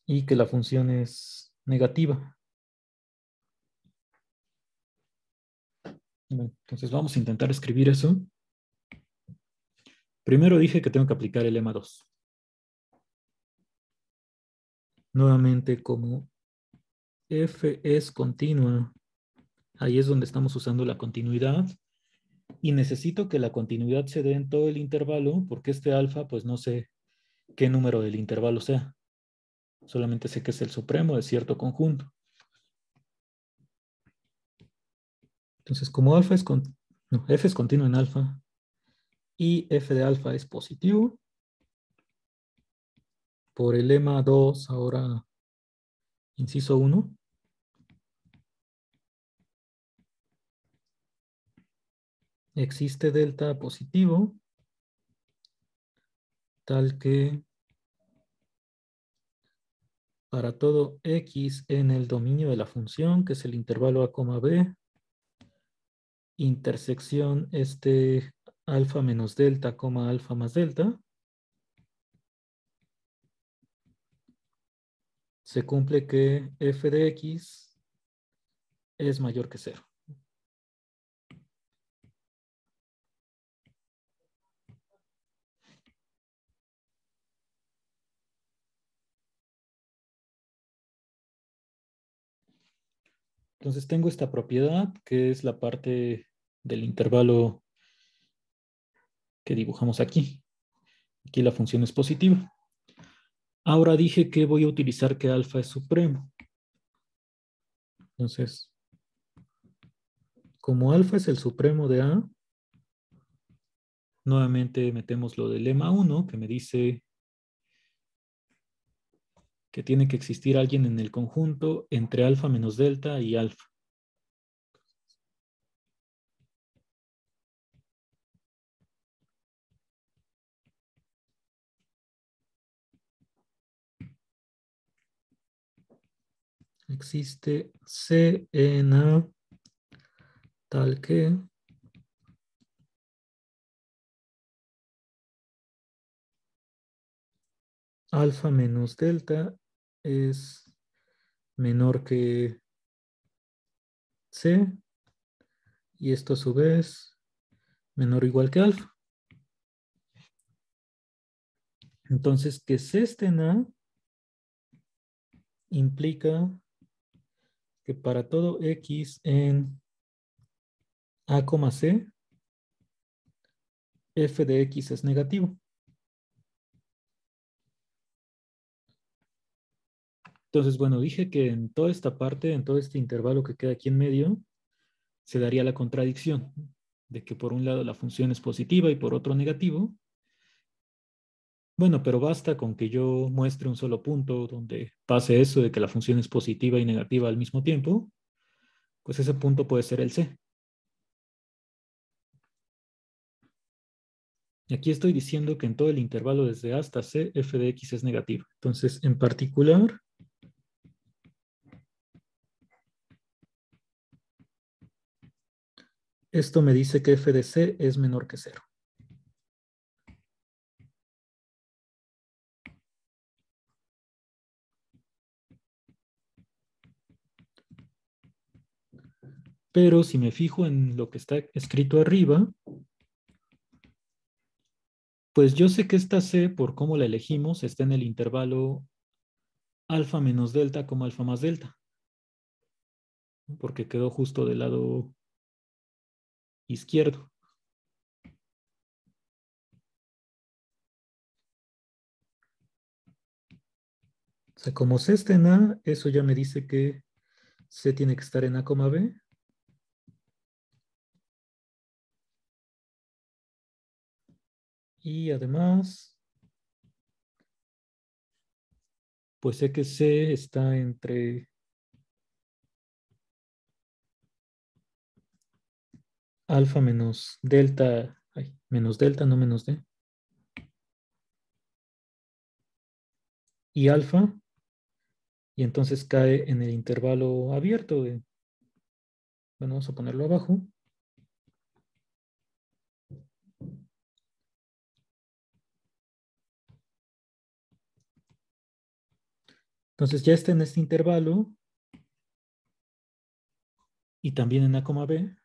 y que la función es negativa. Bueno, entonces vamos a intentar escribir eso. Primero dije que tengo que aplicar el lema 2. Nuevamente, como f es continua, ahí es donde estamos usando la continuidad. Y necesito que la continuidad se dé en todo el intervalo, porque este alfa, pues no sé qué número del intervalo sea. Solamente sé que es el supremo de cierto conjunto. Entonces, como alfa es f es continuo en alfa y f de alfa es positivo, por el lema 2, ahora inciso 1, existe delta positivo, tal que para todo x en el dominio de la función, que es el intervalo a, b, intersección alfa menos delta, alfa más delta, se cumple que f de x es mayor que 0. Entonces tengo esta propiedad que es la parte del intervalo que dibujamos aquí. Aquí la función es positiva. Ahora dije que voy a utilizar que alfa es supremo. Entonces, como alfa es el supremo de A, nuevamente metemos lo del lema 1 que me dice que tiene que existir alguien en el conjunto entre alfa menos delta y alfa. Existe C en A tal que alfa menos delta es menor que C y esto a su vez menor o igual que alfa. Entonces, que C esté en A implica que para todo X en A, C, f de X es negativo. Entonces, bueno, dije que en toda esta parte, en todo este intervalo que queda aquí en medio, se daría la contradicción de que por un lado la función es positiva y por otro negativo. Bueno, pero basta con que yo muestre un solo punto donde pase eso de que la función es positiva y negativa al mismo tiempo, pues ese punto puede ser el C. Y aquí estoy diciendo que en todo el intervalo desde A hasta C, f de X es negativa. Entonces, en particular, esto me dice que f de C es menor que 0. Pero si me fijo en lo que está escrito arriba, pues yo sé que esta C, por cómo la elegimos, está en el intervalo alfa menos delta como alfa más delta, porque quedó justo del lado izquierdo. O sea, como C está en A, eso ya me dice que C tiene que estar en A, B. Y además, pues sé que C está entre alfa menos delta, menos delta, no menos D. Y alfa, y entonces cae en el intervalo abierto de, bueno, vamos a ponerlo abajo. Entonces ya está en este intervalo y también en A, B.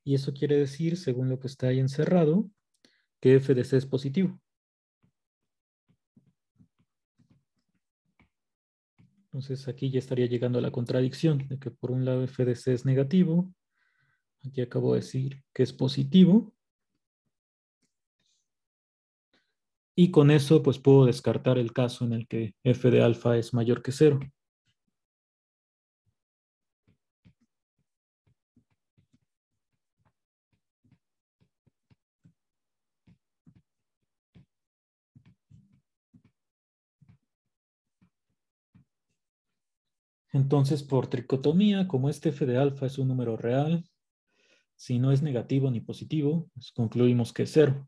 Y eso quiere decir, según lo que está ahí encerrado, que f de c es positivo. Entonces aquí ya estaría llegando a la contradicción de que por un lado f de c es negativo. Aquí acabo de decir que es positivo. Y con eso pues puedo descartar el caso en el que f de alfa es mayor que 0. Entonces por tricotomía, como este f de alfa es un número real, si no es negativo ni positivo, pues concluimos que es 0.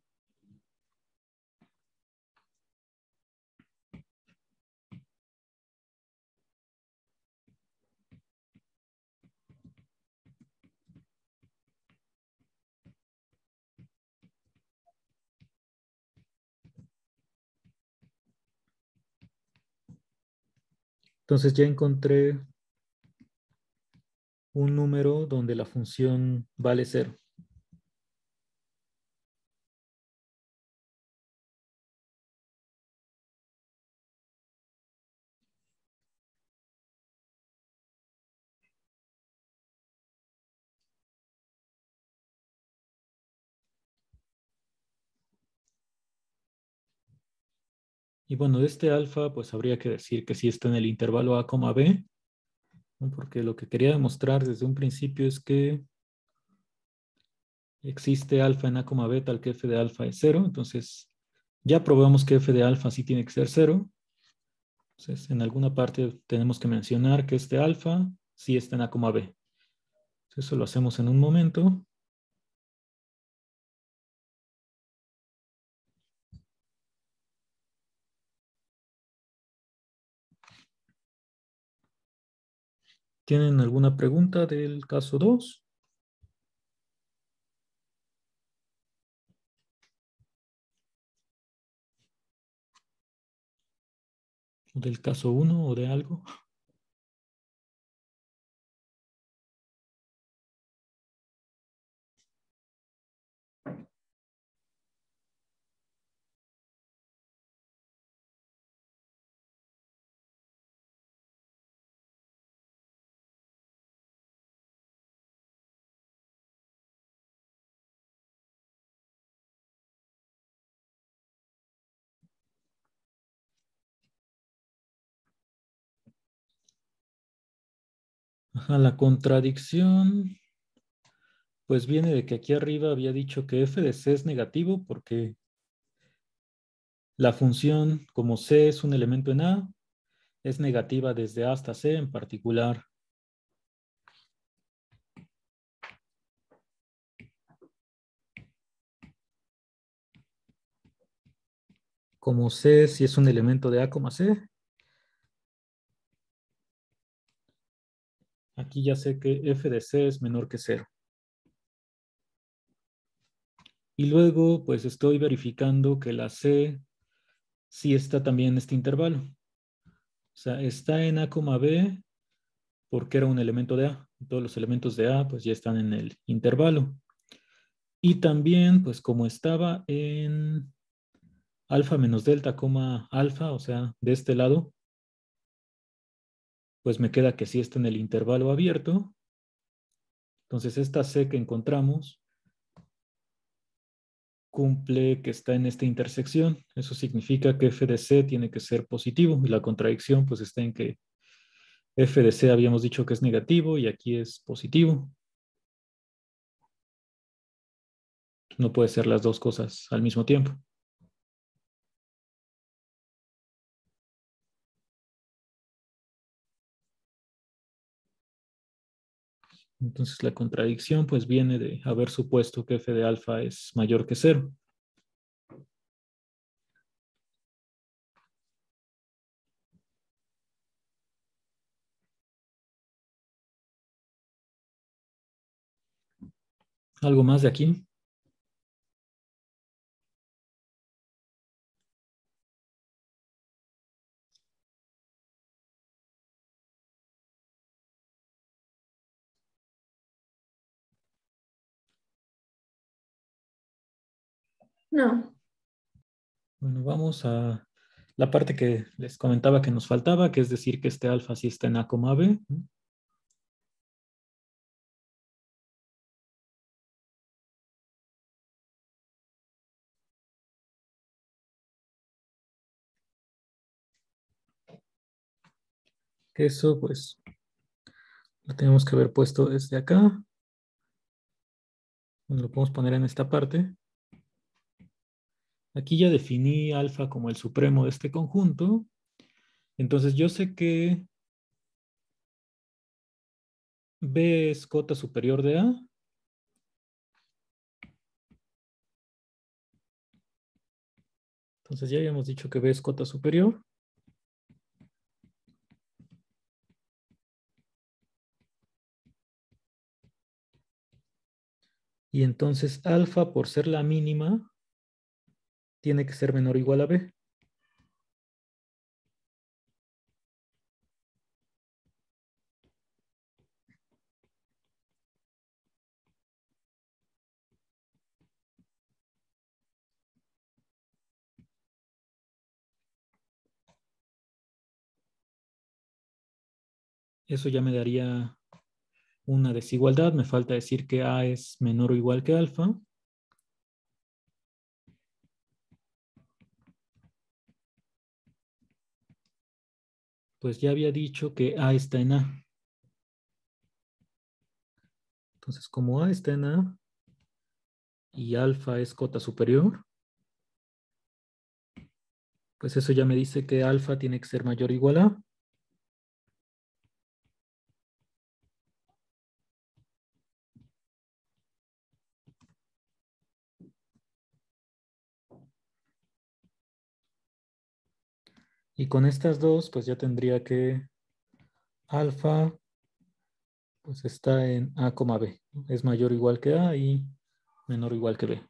Entonces ya encontré un número donde la función vale 0. Y bueno, de este alfa, pues habría que decir que sí está en el intervalo A, B, ¿no? Porque lo que quería demostrar desde un principio es que existe alfa en A, B tal que f de alfa es 0. Entonces, ya probamos que f de alfa sí tiene que ser 0. Entonces, en alguna parte tenemos que mencionar que este alfa sí está en A, B. Eso lo hacemos en un momento. ¿Tienen alguna pregunta del caso 2? ¿O del caso 1 o de algo? Ajá, la contradicción pues viene de que aquí arriba había dicho que f de c es negativo porque la función, como c es un elemento en A, es negativa desde A hasta C en particular. Como C si es un elemento de A, C, aquí ya sé que f de c es menor que 0. Y luego, pues estoy verificando que la C sí está también en este intervalo. O sea, está en A, B porque era un elemento de A. Todos los elementos de A pues ya están en el intervalo. Y también, pues como estaba en alfa menos delta, alfa, o sea, de este lado, pues me queda que sí está en el intervalo abierto. Entonces esta C que encontramos cumple que está en esta intersección. Eso significa que f de c tiene que ser positivo y la contradicción pues está en que f de c habíamos dicho que es negativo y aquí es positivo. No puede ser las dos cosas al mismo tiempo. Entonces la contradicción pues viene de haber supuesto que f de alfa es mayor que cero. ¿Algo más de aquí? No, Bueno, vamos a la parte que les comentaba que nos faltaba, que es decir que este alfa sí está en A, B. Eso pues lo tenemos que haber puesto desde acá. Bueno, lo podemos poner en esta parte. Aquí ya definí alfa como el supremo de este conjunto. Entonces yo sé que B es cota superior de A. Entonces ya habíamos dicho que B es cota superior. Y entonces alfa, por ser la mínima, tiene que ser menor o igual a B. Eso ya me daría una desigualdad. Me falta decir que A es menor o igual que alfa. Pues ya había dicho que A está en A. Entonces, como A está en A y alfa es cota superior, pues eso ya me dice que alfa tiene que ser mayor o igual a. Y con estas dos, pues ya tendría que alfa, pues está en A, B. Es mayor o igual que A y menor o igual que B.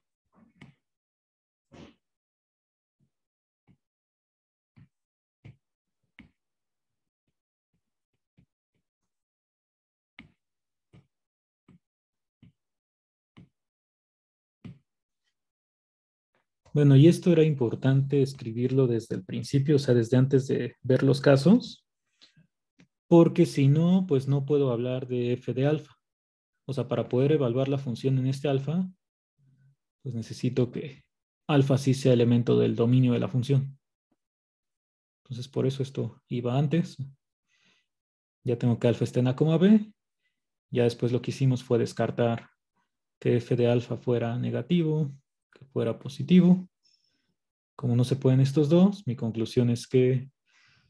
Bueno, y esto era importante escribirlo desde el principio, o sea, desde antes de ver los casos, porque si no, pues no puedo hablar de f de alfa. O sea, para poder evaluar la función en este alfa, pues necesito que alfa sí sea elemento del dominio de la función. Entonces, por eso esto iba antes. Ya tengo que alfa está en A, B. Ya después lo que hicimos fue descartar que f de alfa fuera negativo, que fuera positivo. Como no se pueden estos dos, mi conclusión es que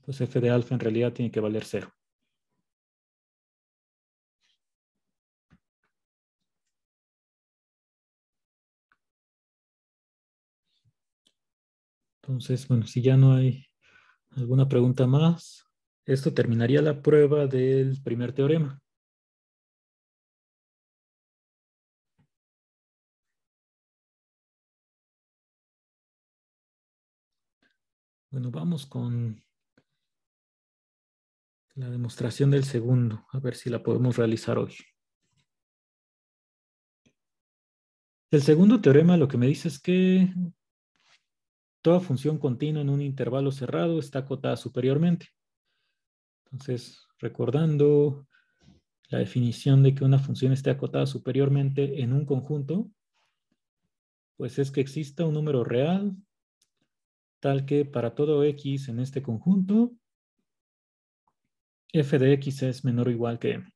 pues f de alfa en realidad tiene que valer cero. Entonces, bueno, si ya no hay alguna pregunta más, esto terminaría la prueba del primer teorema. Bueno, vamos con la demostración del segundo, a ver si la podemos realizar hoy. El segundo teorema lo que me dice es que toda función continua en un intervalo cerrado está acotada superiormente. Entonces, recordando la definición de que una función esté acotada superiormente en un conjunto, pues es que exista un número real tal que para todo x en este conjunto, f de x es menor o igual que m.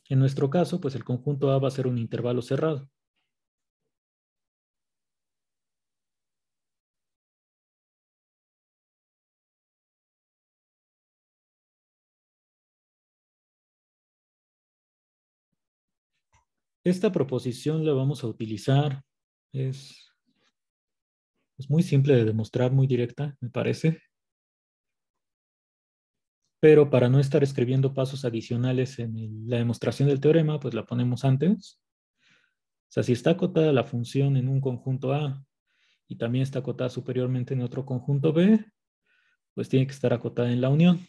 En nuestro caso, pues el conjunto A va a ser un intervalo cerrado. Esta proposición la vamos a utilizar. Es muy simple de demostrar, muy directa, me parece. Pero para no estar escribiendo pasos adicionales en la demostración del teorema, pues la ponemos antes. O sea, si está acotada la función en un conjunto A y también está acotada superiormente en otro conjunto B, pues tiene que estar acotada en la unión.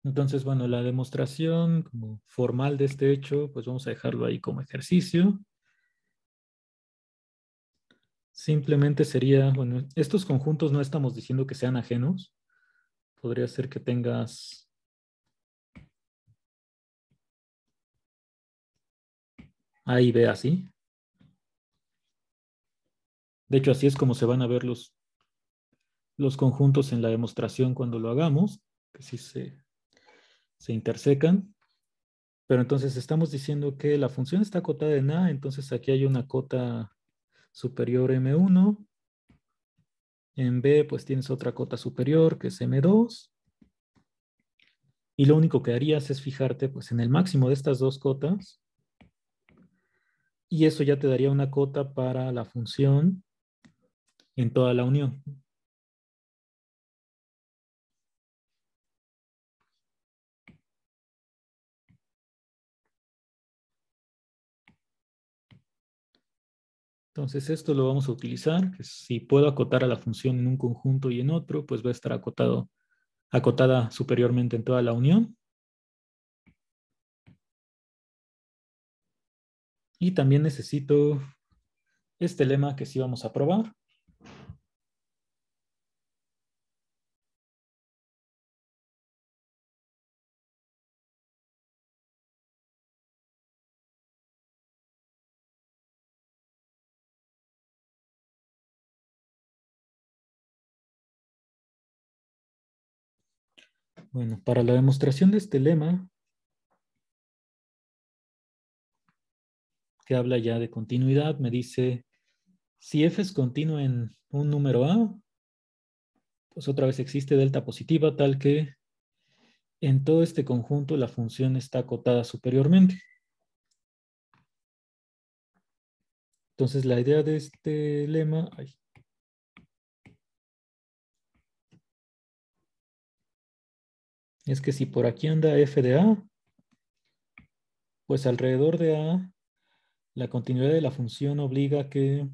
Entonces, bueno, la demostración como formal de este hecho, pues vamos a dejarlo ahí como ejercicio. Simplemente sería, bueno, estos conjuntos no estamos diciendo que sean ajenos. Podría ser que tengas A y B así. De hecho, así es como se van a ver los conjuntos en la demostración cuando lo hagamos, que sí se intersecan. Pero entonces estamos diciendo que la función está acotada en A, entonces aquí hay una cota superior M1. En B, pues tienes otra cota superior, que es M2. Y lo único que harías es fijarte pues, en el máximo de estas dos cotas. Y eso ya te daría una cota para la función en toda la unión. Entonces esto lo vamos a utilizar, que si puedo acotar a la función en un conjunto y en otro, pues va a estar acotada superiormente en toda la unión. Y también necesito este lema que sí vamos a probar. Bueno, para la demostración de este lema, que habla ya de continuidad, me dice, si f es continuo en un número A, pues otra vez existe delta positiva tal que en todo este conjunto la función está acotada superiormente. Entonces la idea de este lema es que si por aquí anda f de A, pues alrededor de A, la continuidad de la función obliga a que,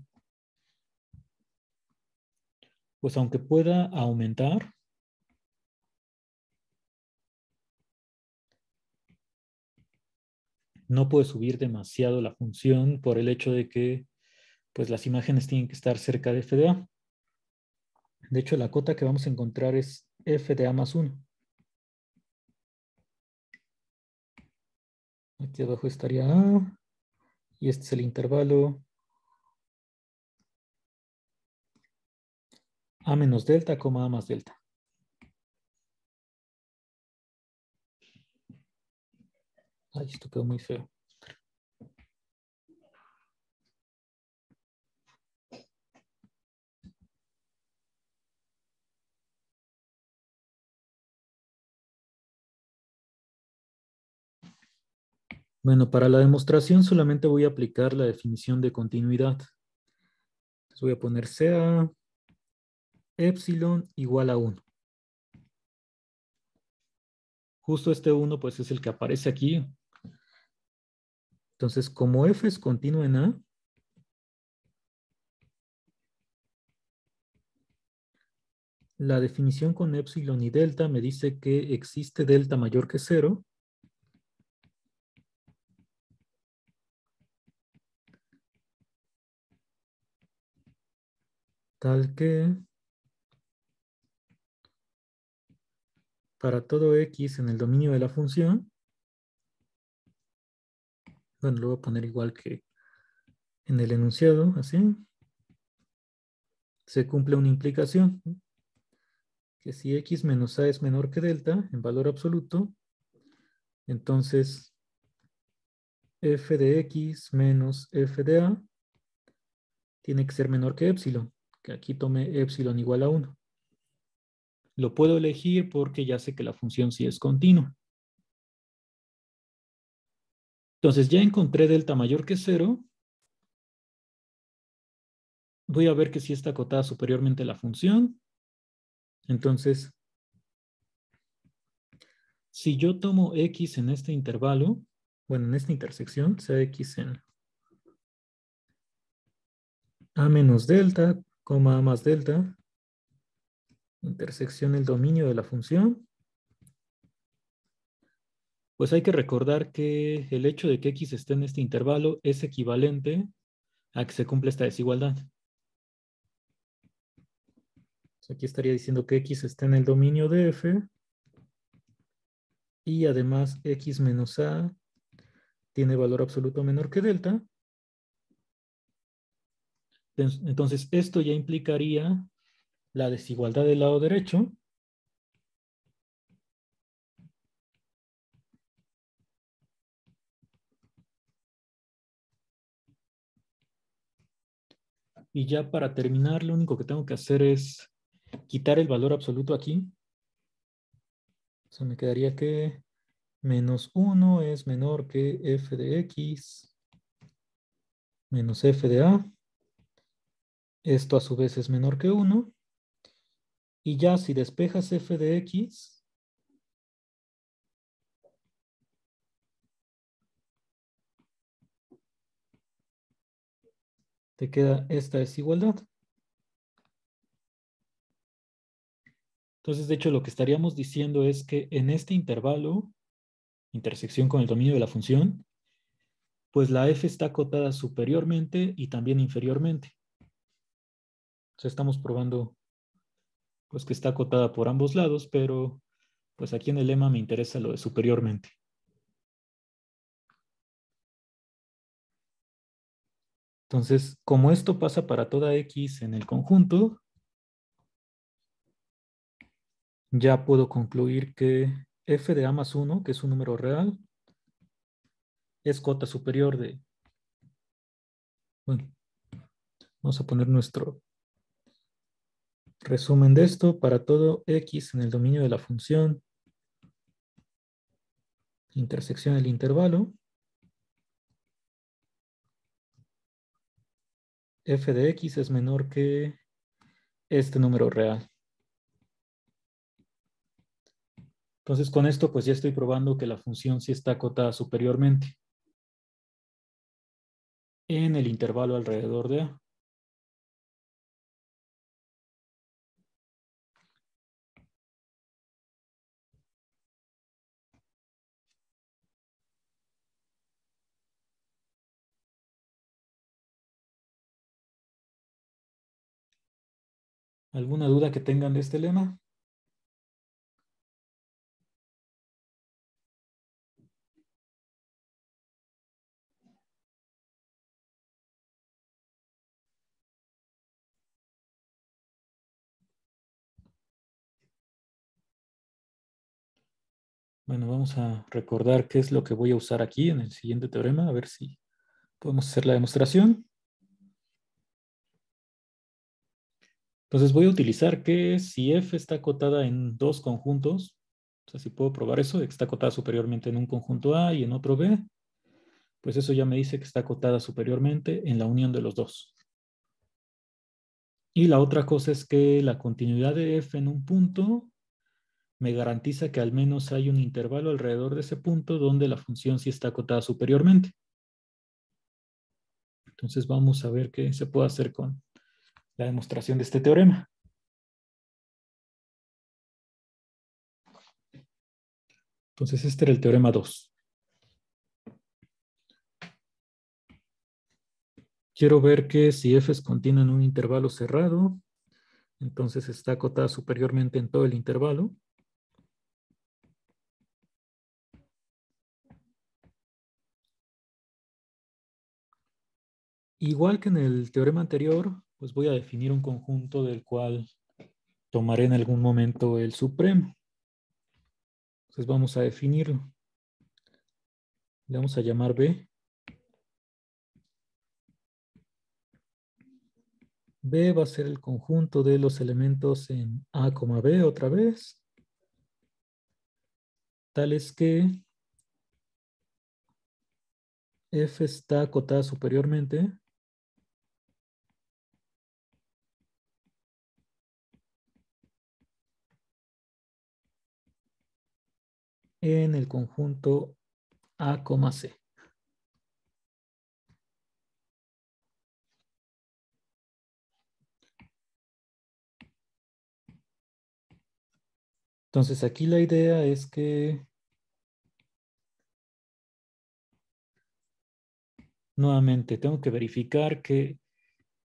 pues aunque pueda aumentar, no puede subir demasiado la función por el hecho de que pues las imágenes tienen que estar cerca de f de A. De hecho, la cota que vamos a encontrar es f de A más 1. Aquí abajo estaría A y este es el intervalo A menos delta, A más delta. Ay, esto quedó muy feo. Bueno, para la demostración solamente voy a aplicar la definición de continuidad. Entonces voy a poner sea epsilon igual a 1. Justo este 1 pues es el que aparece aquí. Entonces, como f es continuo en A, la definición con epsilon y delta me dice que existe delta mayor que 0. Tal que para todo x en el dominio de la función, bueno, lo voy a poner igual que en el enunciado, así, se cumple una implicación, que si x menos a es menor que delta en valor absoluto, entonces f de x menos f de a tiene que ser menor que épsilon, que aquí tome épsilon igual a 1. Lo puedo elegir porque ya sé que la función sí es continua. Entonces ya encontré delta mayor que 0. Voy a ver que sí está acotada superiormente la función. Entonces, si yo tomo x en este intervalo, bueno, en esta intersección, sea x en a menos delta, a más delta, intersección el dominio de la función, pues hay que recordar que el hecho de que x esté en este intervalo es equivalente a que se cumpla esta desigualdad. Aquí estaría diciendo que x está en el dominio de f y además x menos a tiene valor absoluto menor que delta. Entonces esto ya implicaría la desigualdad del lado derecho. Y ya para terminar, lo único que tengo que hacer es quitar el valor absoluto aquí. O sea, me quedaría que menos 1 es menor que f de x menos f de a. Esto a su vez es menor que 1. Y ya si despejas f de x, te queda esta desigualdad. Entonces, de hecho, lo que estaríamos diciendo es que en este intervalo, intersección con el dominio de la función, pues la f está acotada superiormente y también inferiormente. O sea, estamos probando pues que está acotada por ambos lados, pero pues aquí en el lema me interesa lo de superiormente. Entonces, como esto pasa para toda x en el conjunto, ya puedo concluir que f de a más 1, que es un número real, es cota superior de... Bueno, vamos a poner nuestro resumen de esto para todo x en el dominio de la función, intersección del intervalo, f de x es menor que este número real. Entonces, con esto, pues ya estoy probando que la función sí está acotada superiormente en el intervalo alrededor de A. ¿Alguna duda que tengan de este lema? Bueno, vamos a recordar qué es lo que voy a usar aquí en el siguiente teorema, a ver si podemos hacer la demostración. Entonces voy a utilizar que si f está acotada en dos conjuntos, o sea, si puedo probar eso, de que está acotada superiormente en un conjunto A y en otro B, pues eso ya me dice que está acotada superiormente en la unión de los dos. Y la otra cosa es que la continuidad de f en un punto me garantiza que al menos hay un intervalo alrededor de ese punto donde la función sí está acotada superiormente. Entonces vamos a ver qué se puede hacer con la demostración de este teorema. Entonces este era el teorema 2. Quiero ver que si f es continua en un intervalo cerrado, entonces está acotada superiormente en todo el intervalo. Igual que en el teorema anterior, pues voy a definir un conjunto del cual tomaré en algún momento el supremo. Entonces vamos a definirlo. Le vamos a llamar B. B va a ser el conjunto de los elementos en A, B otra vez. Tales que F está acotada superiormente en el conjunto A, C. Entonces aquí la idea es que nuevamente tengo que verificar que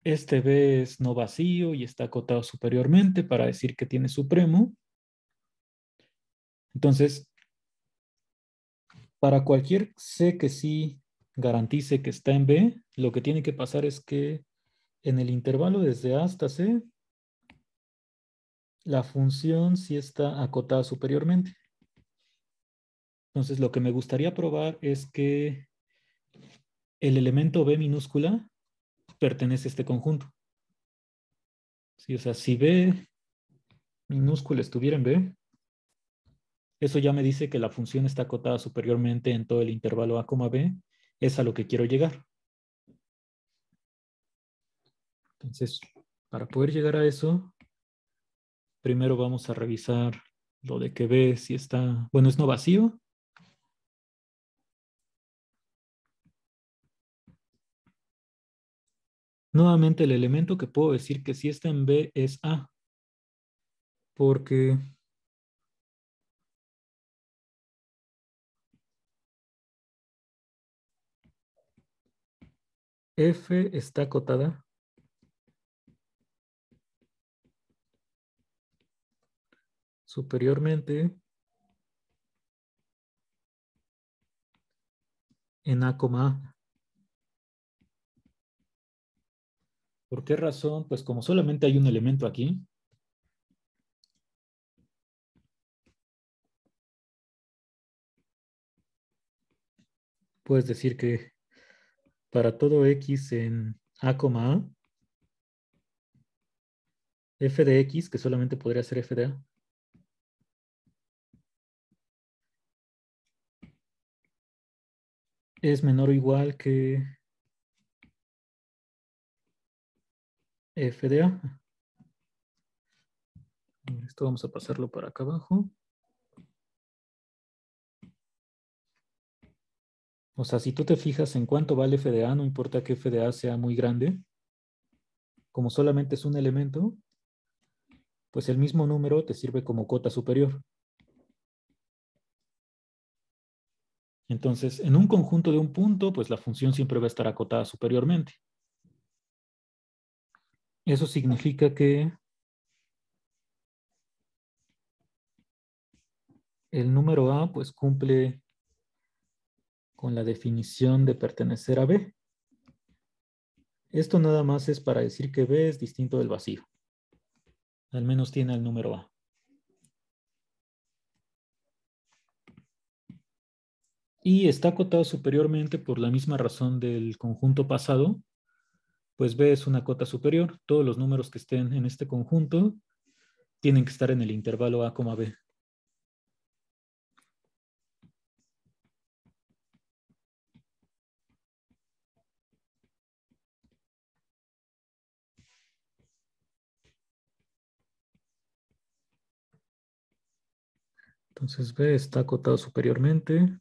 este B es no vacío y está acotado superiormente para decir que tiene supremo. Entonces, para cualquier C que sí garantice que está en B, lo que tiene que pasar es que en el intervalo desde A hasta C, la función sí está acotada superiormente. Entonces, lo que me gustaría probar es que el elemento B minúscula pertenece a este conjunto. Sí, o sea, si B minúscula estuviera en B, eso ya me dice que la función está acotada superiormente en todo el intervalo A, B, es a lo que quiero llegar. Entonces, para poder llegar a eso, primero vamos a revisar lo de que B si está, bueno, es no vacío. Nuevamente, el elemento que puedo decir que sí está en B es A, porque F está acotada superiormente en A, A. ¿Por qué razón? Pues como solamente hay un elemento aquí, puedes decir que para todo X en A, A, F de X, que solamente podría ser F de A, es menor o igual que F de A. Esto vamos a pasarlo para acá abajo. O sea, si tú te fijas en cuánto vale F de A, no importa que F de A sea muy grande, como solamente es un elemento, pues el mismo número te sirve como cota superior. Entonces, en un conjunto de un punto, pues la función siempre va a estar acotada superiormente. Eso significa que el número A, pues cumple con la definición de pertenecer a B. Esto nada más es para decir que B es distinto del vacío. Al menos tiene el número A. Y está acotado superiormente por la misma razón del conjunto pasado, pues B es una cota superior. Todos los números que estén en este conjunto tienen que estar en el intervalo A, B. Entonces B está acotado superiormente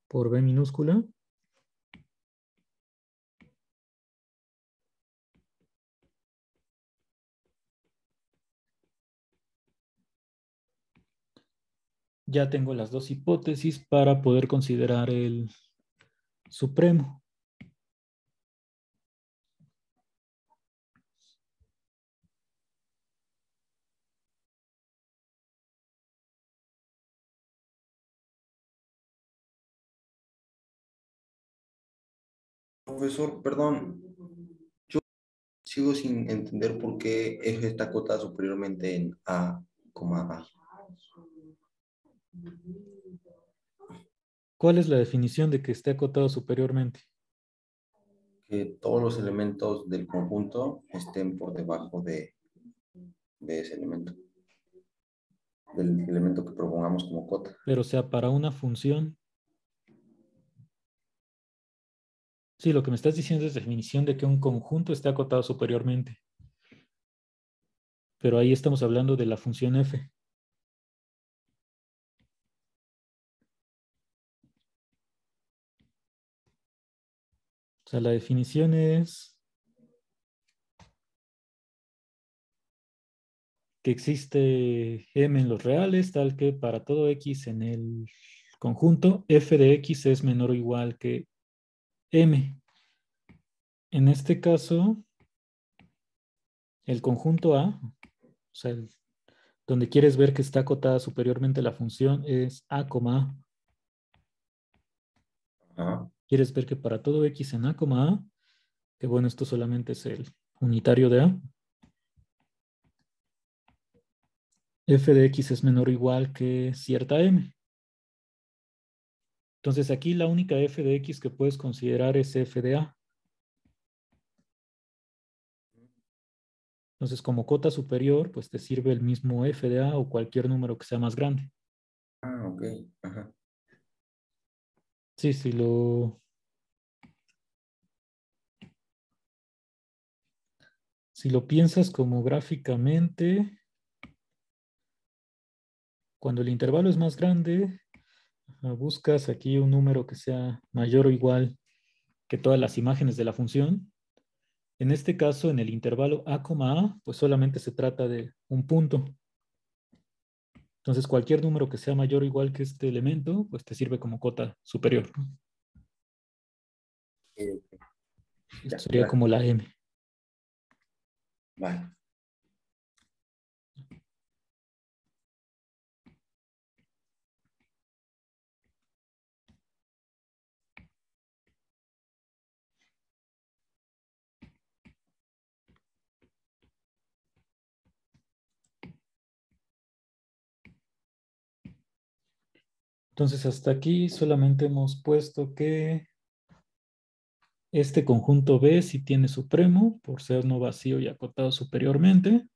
por B minúscula. Ya tengo las dos hipótesis para poder considerar el supremo. Profesor, perdón, sigo sin entender por qué F está acotada superiormente en A, A. ¿Cuál es la definición de que esté acotado superiormente? Que todos los elementos del conjunto estén por debajo de ese elemento, del elemento que propongamos como cota. Pero o sea, para una función. Sí, lo que me estás diciendo es definición de que un conjunto esté acotado superiormente. Pero ahí estamos hablando de la función f. O sea, la definición es que existe m en los reales, tal que para todo x en el conjunto, f de x es menor o igual que m. En este caso, el conjunto A, o sea, donde quieres ver que está acotada superiormente la función es A, A. Ajá. Quieres ver que para todo x en A, A, que bueno, esto solamente es el unitario de A, f de x es menor o igual que cierta m. Entonces aquí la única f de x que puedes considerar es f de A. Entonces como cota superior, pues te sirve el mismo f de A o cualquier número que sea más grande. Ah, ok. Ajá. Sí, si lo piensas como gráficamente, cuando el intervalo es más grande, buscas aquí un número que sea mayor o igual que todas las imágenes de la función. En este caso, en el intervalo A, A, pues solamente se trata de un punto. Entonces, cualquier número que sea mayor o igual que este elemento, pues te sirve como cota superior, ¿no? Ok. Esto Ya, sería gracias. como la M. Vale. Entonces, hasta aquí solamente hemos puesto que este conjunto B sí tiene supremo, por ser no vacío y acotado superiormente.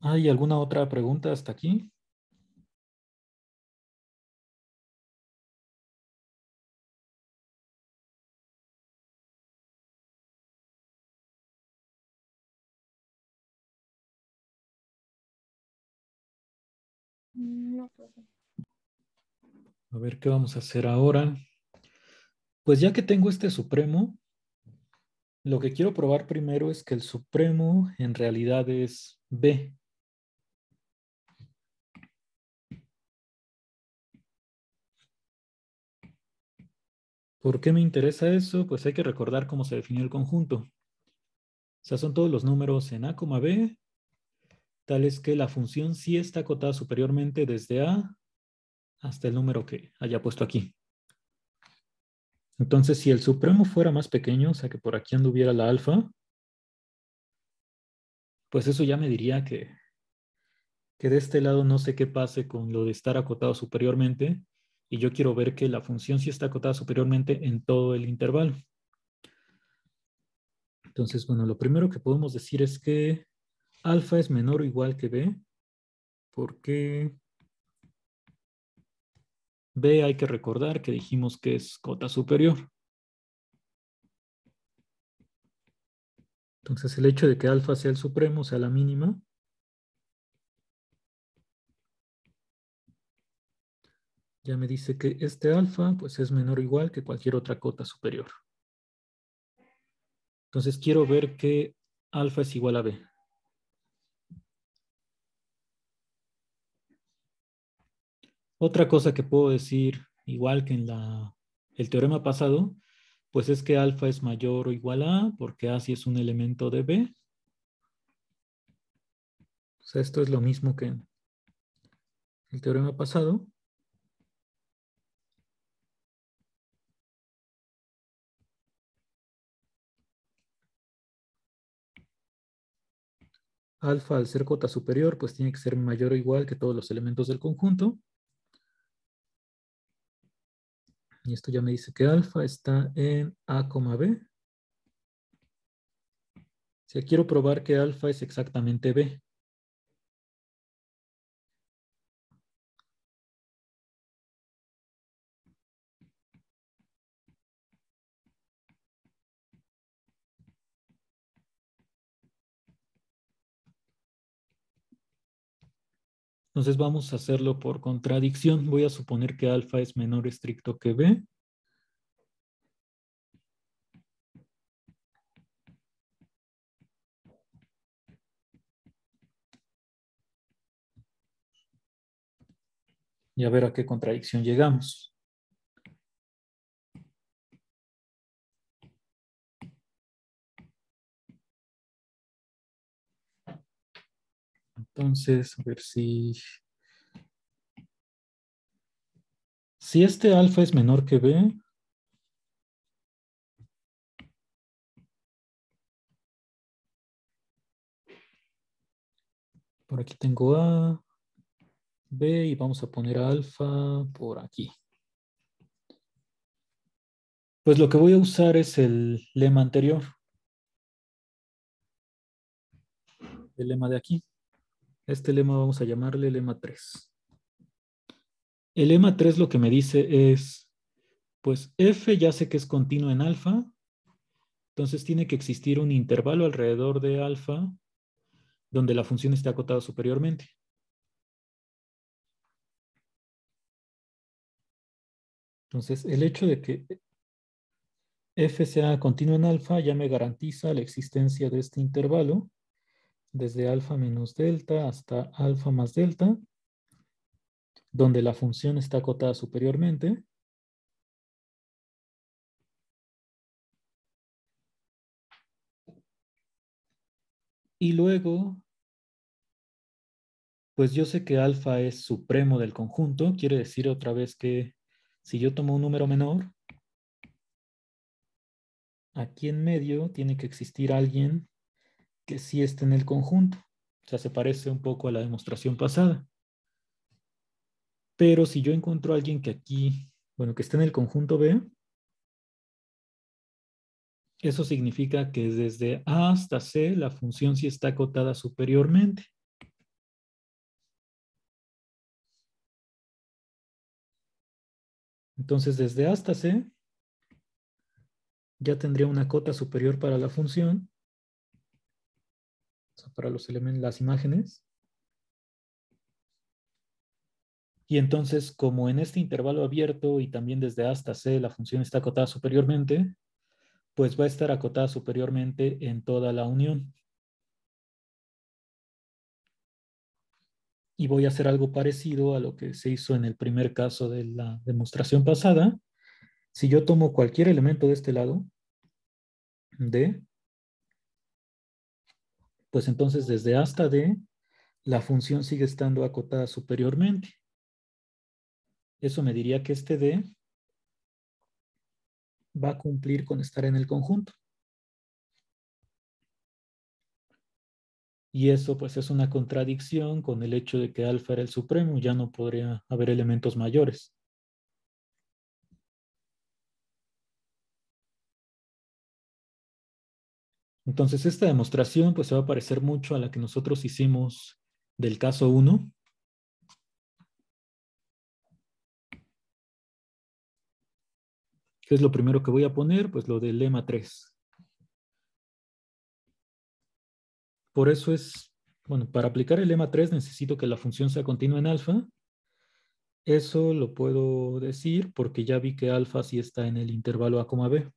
¿Hay alguna otra pregunta hasta aquí? No, A ver qué vamos a hacer ahora. Pues ya que tengo este supremo, lo que quiero probar primero es que el supremo en realidad es B. ¿Por qué me interesa eso? Pues hay que recordar cómo se definió el conjunto. O sea, son todos los números en A, B, tal es que la función sí está acotada superiormente desde A hasta el número que haya puesto aquí. Entonces, si el supremo fuera más pequeño, o sea, que por aquí anduviera la alfa, pues eso ya me diría que de este lado no sé qué pase con lo de estar acotado superiormente, y yo quiero ver que la función sí está acotada superiormente en todo el intervalo. Entonces, bueno, lo primero que podemos decir es que alfa es menor o igual que B, porque B hay que recordar que dijimos que es cota superior. Entonces, el hecho de que alfa sea el supremo, sea la mínima, ya me dice que este alfa pues es menor o igual que cualquier otra cota superior. Entonces quiero ver que alfa es igual a B. Otra cosa que puedo decir, igual que en el teorema pasado, pues es que alfa es mayor o igual a A, porque A sí es un elemento de B. O sea, esto es lo mismo que en el teorema pasado. alfa al ser cota superior, pues tiene que ser mayor o igual que todos los elementos del conjunto. Y esto ya me dice que alfa está en A, B. Si quiero probar que alfa es exactamente B. Entonces vamos a hacerlo por contradicción. Voy a suponer que alfa es menor estricto que B. Y a ver a qué contradicción llegamos. Entonces, a ver si este alfa es menor que B, por aquí tengo A, B y vamos a poner alfa por aquí. Pues lo que voy a usar es el lema anterior. El lema de aquí. Este lema vamos a llamarle lema 3. El lema 3 lo que me dice es, pues F ya sé que es continuo en alfa, entonces tiene que existir un intervalo alrededor de alfa donde la función esté acotada superiormente. Entonces, el hecho de que F sea continuo en alfa ya me garantiza la existencia de este intervalo desde alfa menos delta hasta alfa más delta, donde la función está acotada superiormente. Y luego, pues yo sé que alfa es supremo del conjunto. Quiere decir otra vez que si yo tomo un número menor, aquí en medio tiene que existir alguien que sí esté en el conjunto. O sea, se parece un poco a la demostración pasada. Pero si yo encuentro a alguien que aquí, bueno, que esté en el conjunto B, eso significa que desde A hasta C la función sí está acotada superiormente. Entonces, desde A hasta C ya tendría una cota superior para la función, o sea, para los elementos, las imágenes. Y entonces, como en este intervalo abierto y también desde A hasta C la función está acotada superiormente, pues va a estar acotada superiormente en toda la unión. Y voy a hacer algo parecido a lo que se hizo en el primer caso de la demostración pasada. Si yo tomo cualquier elemento de este lado, D, pues entonces desde A hasta D, la función sigue estando acotada superiormente. Eso me diría que este D va a cumplir con estar en el conjunto. Y eso pues es una contradicción con el hecho de que alfa era el supremo, ya no podría haber elementos mayores. Entonces esta demostración pues se va a parecer mucho a la que nosotros hicimos del caso 1. ¿Qué es lo primero que voy a poner? Pues lo del lema 3. Por eso es, bueno, para aplicar el lema 3 necesito que la función sea continua en alfa. Eso lo puedo decir porque ya vi que alfa sí está en el intervalo A, B.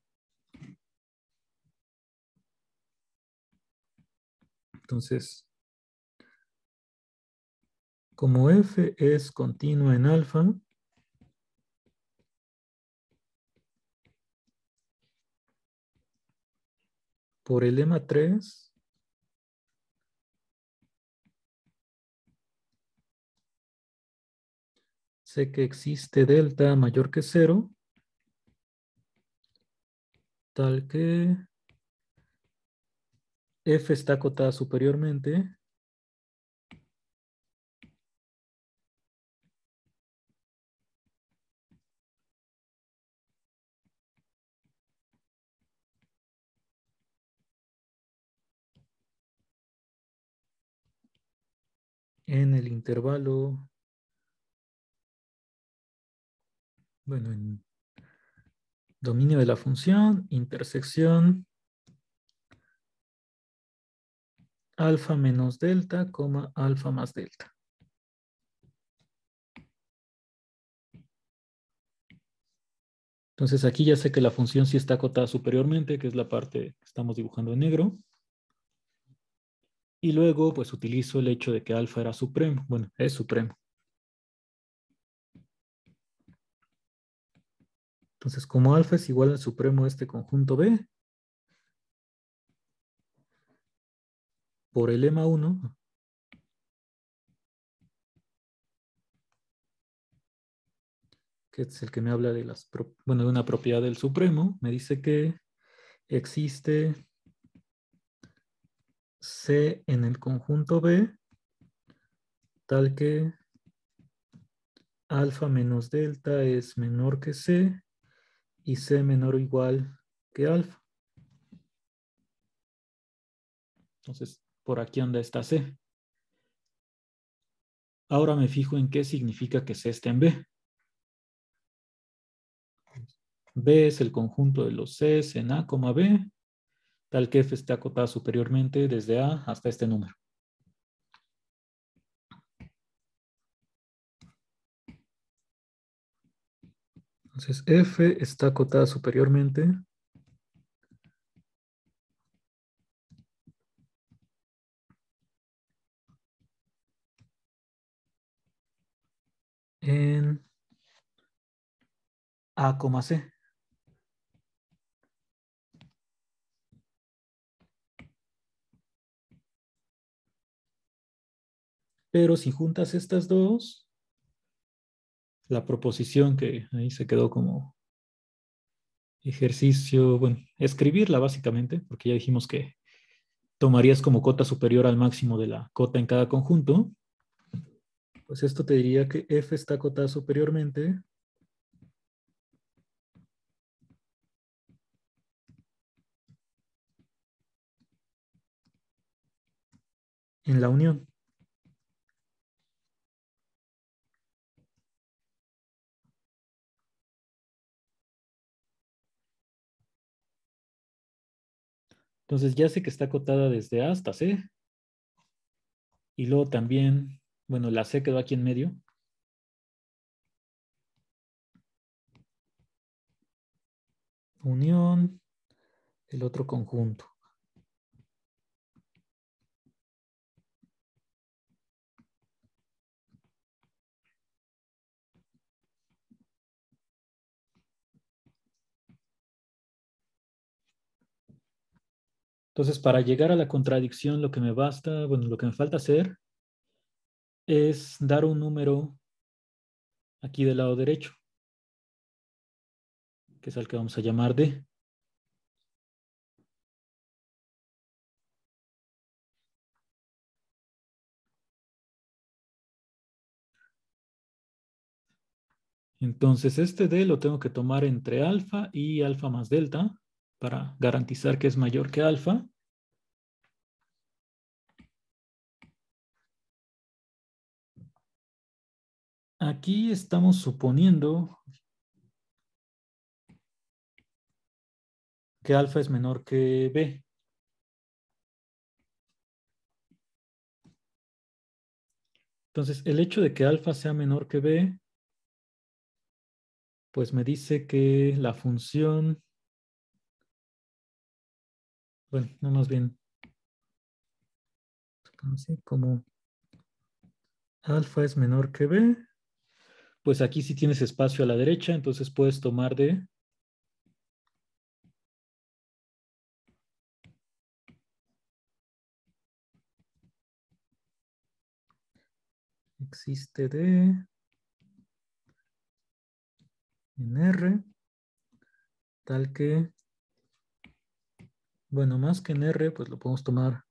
Entonces, como f es continua en alfa, por el lema 3, sé que existe delta mayor que 0, tal que f está acotada superiormente en el intervalo, bueno, en dominio de la función, intersección, alfa menos delta, coma, alfa más delta. Entonces aquí ya sé que la función sí está acotada superiormente, que es la parte que estamos dibujando en negro. Y luego pues utilizo el hecho de que alfa era supremo. Bueno, es supremo. Entonces como alfa es igual al supremo de este conjunto B, por el lema 1, que es el que me habla de de una propiedad del supremo, me dice que existe C en el conjunto B tal que alfa menos delta es menor que C y C menor o igual que alfa. Entonces, por aquí anda esta C. Ahora me fijo en qué significa que C está en B. B es el conjunto de los Cs en A, B, tal que F está acotada superiormente desde A hasta este número. Entonces, F está acotada superiormente en A, C. Pero si juntas estas dos, la proposición que ahí se quedó como ejercicio, bueno, escribirla básicamente, porque ya dijimos que tomarías como cota superior al máximo de la cota en cada conjunto, pues esto te diría que F está acotada superiormente en la unión. Entonces ya sé que está acotada desde A hasta C. Y luego también, bueno, la C quedó aquí en medio. Unión, el otro conjunto. Entonces, para llegar a la contradicción, lo que me basta, bueno, lo que me falta hacer es dar un número aquí del lado derecho, que es al que vamos a llamar D. Entonces, este D lo tengo que tomar entre alfa y alfa más delta para garantizar que es mayor que alfa. Aquí estamos suponiendo que alfa es menor que B. Entonces, el hecho de que alfa sea menor que B, pues me dice que la función, bueno, no más bien, así como alfa es menor que B, pues aquí sí tienes espacio a la derecha, entonces puedes tomar D. Existe D en R, tal que, bueno, más que en R, pues lo podemos tomar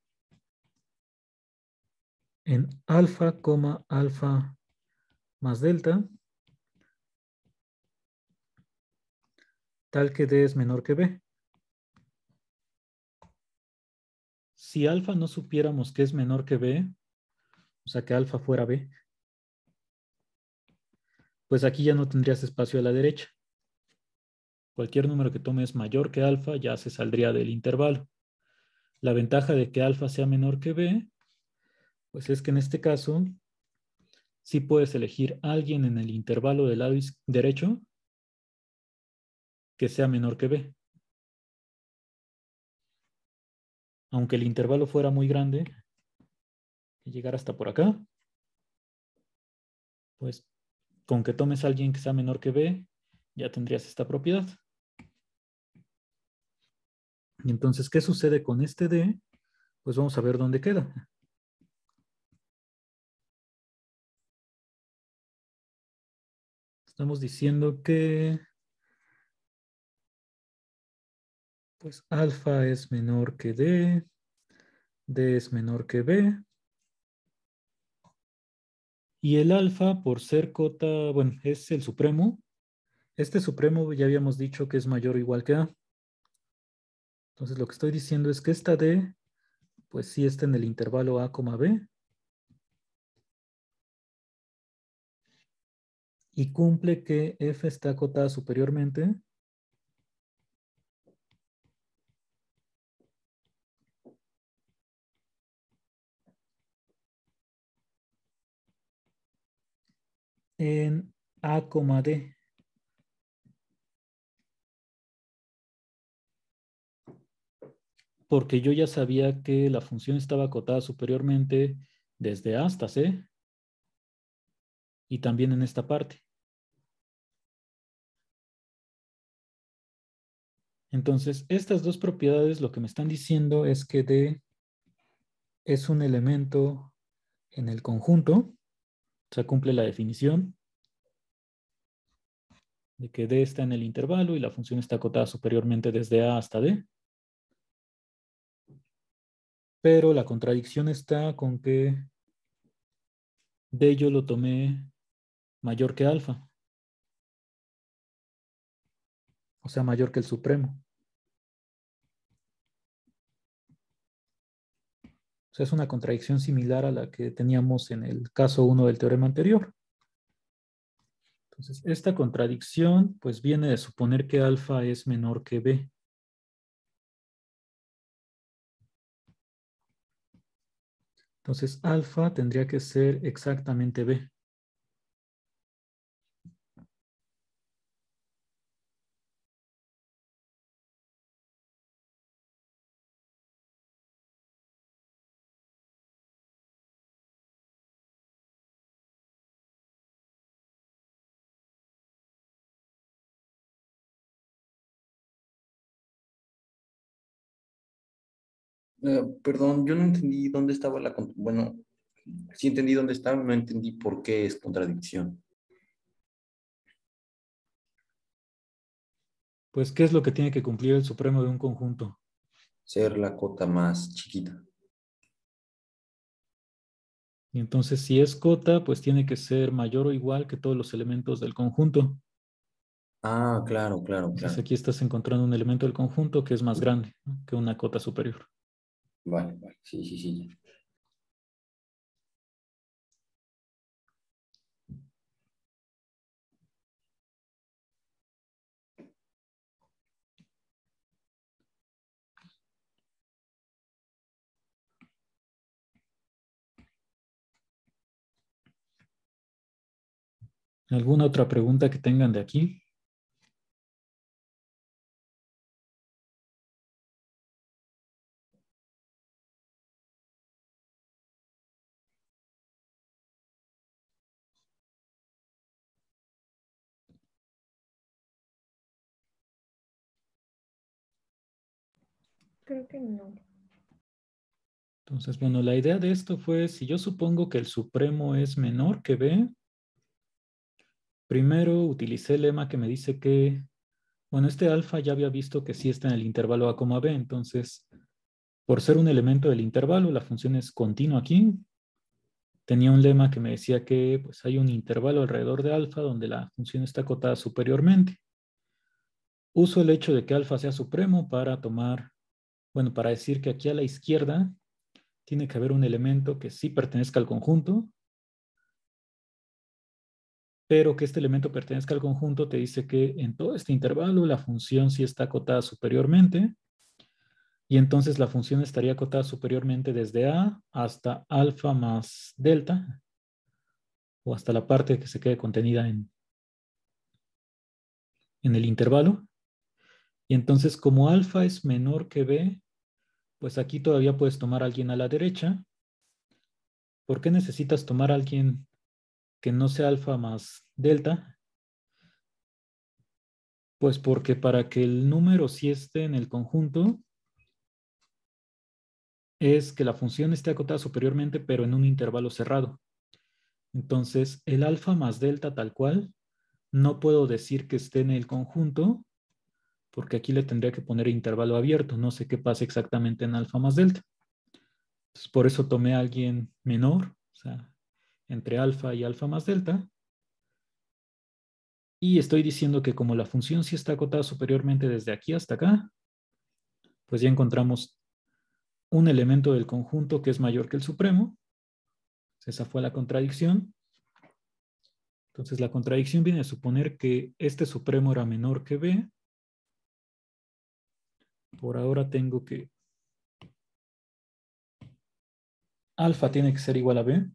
en alfa, alfa más delta, tal que D es menor que B. Si alfa no supiéramos que es menor que B, o sea que alfa fuera B, pues aquí ya no tendrías espacio a la derecha. Cualquier número que tomes mayor que alfa ya se saldría del intervalo. La ventaja de que alfa sea menor que B, pues es que en este caso sí puedes elegir a alguien en el intervalo del lado derecho que sea menor que B. Aunque el intervalo fuera muy grande, y llegar hasta por acá, pues con que tomes a alguien que sea menor que B, ya tendrías esta propiedad. Y entonces, ¿qué sucede con este D? Pues vamos a ver dónde queda. Estamos diciendo que pues alfa es menor que D, D es menor que B. Y el alfa, por ser cota, bueno, es el supremo. Este supremo ya habíamos dicho que es mayor o igual que A. Entonces lo que estoy diciendo es que esta D, pues sí está en el intervalo A, B. Y cumple que F está acotada superiormente en A, D. Porque yo ya sabía que la función estaba acotada superiormente desde A hasta C y también en esta parte. Entonces, estas dos propiedades lo que me están diciendo es que D es un elemento en el conjunto, o sea, cumple la definición de que D está en el intervalo y la función está acotada superiormente desde A hasta D. Pero la contradicción está con que D yo lo tomé mayor que alfa, o sea, mayor que el supremo. O sea, es una contradicción similar a la que teníamos en el caso 1 del teorema anterior. Entonces, esta contradicción pues viene de suponer que alfa es menor que B. Entonces, alfa tendría que ser exactamente B. Perdón, yo no entendí dónde estaba bueno, sí entendí dónde estaba, no entendí por qué es contradicción. Pues, ¿qué es lo que tiene que cumplir el supremo de un conjunto? Ser la cota más chiquita. Y entonces, si es cota, pues tiene que ser mayor o igual que todos los elementos del conjunto. Ah, claro, claro, Entonces, claro. aquí estás encontrando un elemento del conjunto que es más grande, ¿no?, que una cota superior. Vale, vale, sí, sí, sí. ¿Alguna otra pregunta que tengan de aquí? Creo que no. Entonces, bueno, la idea de esto fue, si yo supongo que el supremo es menor que B, primero utilicé el lema que me dice que, bueno, este alfa ya había visto que sí está en el intervalo A, B, entonces, por ser un elemento del intervalo, la función es continua aquí. Tenía un lema que me decía que pues, hay un intervalo alrededor de alfa donde la función está acotada superiormente. Uso el hecho de que alfa sea supremo para tomar, bueno, para decir que aquí a la izquierda tiene que haber un elemento que sí pertenezca al conjunto, pero que este elemento pertenezca al conjunto te dice que en todo este intervalo la función sí está acotada superiormente, y entonces la función estaría acotada superiormente desde A hasta alfa más delta, o hasta la parte que se quede contenida en el intervalo. Y entonces como alfa es menor que B, pues aquí todavía puedes tomar a alguien a la derecha. ¿Por qué necesitas tomar a alguien que no sea alfa más delta? Pues porque para que el número sí esté en el conjunto, es que la función esté acotada superiormente, pero en un intervalo cerrado. Entonces, el alfa más delta tal cual, no puedo decir que esté en el conjunto, porque aquí le tendría que poner intervalo abierto. No sé qué pasa exactamente en alfa más delta. Entonces, por eso tomé a alguien menor, o sea, entre alfa y alfa más delta. Y estoy diciendo que como la función sí está acotada superiormente desde aquí hasta acá, pues ya encontramos un elemento del conjunto que es mayor que el supremo. Esa fue la contradicción. Entonces la contradicción viene a suponer que este supremo era menor que B. Por ahora tengo que alfa tiene que ser igual a B.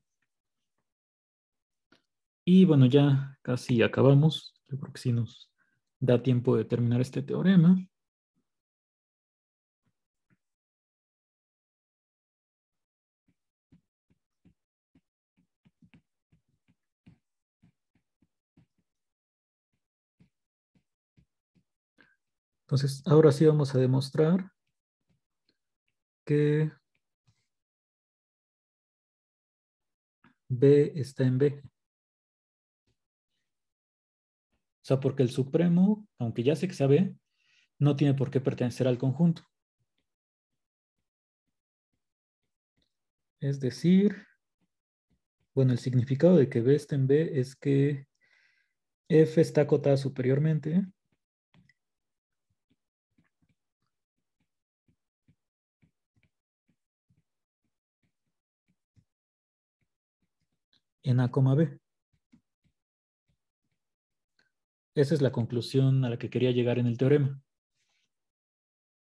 Y bueno, ya casi acabamos. Yo creo que sí nos da tiempo de terminar este teorema. Entonces, ahora sí vamos a demostrar que B está en B. O sea, porque el supremo, aunque ya sé que sea B, no tiene por qué pertenecer al conjunto. Es decir, bueno, el significado de que B está en B es que F está acotada superiormente en A, B. Esa es la conclusión a la que quería llegar en el teorema.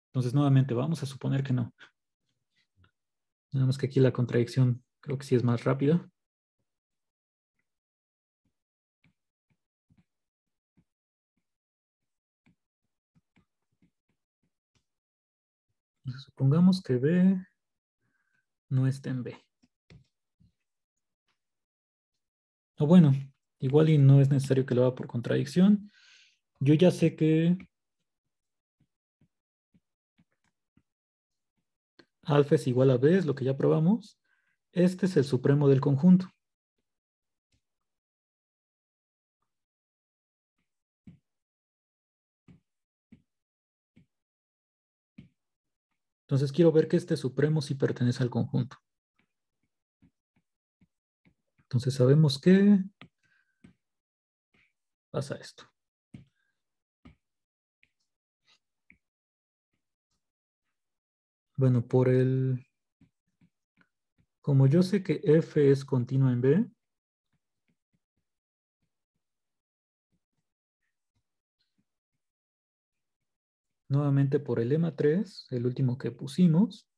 Entonces, nuevamente, vamos a suponer que no. Nada más que aquí la contradicción creo que sí es más rápida. Entonces, supongamos que B no está en B. O bueno, igual y no es necesario que lo haga por contradicción. Yo ya sé que alfa es igual a B, es lo que ya probamos. Este es el supremo del conjunto. Entonces quiero ver que este supremo sí pertenece al conjunto. Entonces sabemos que pasa esto. Bueno, como yo sé que F es continua en B, nuevamente por el lema 3, el último que pusimos,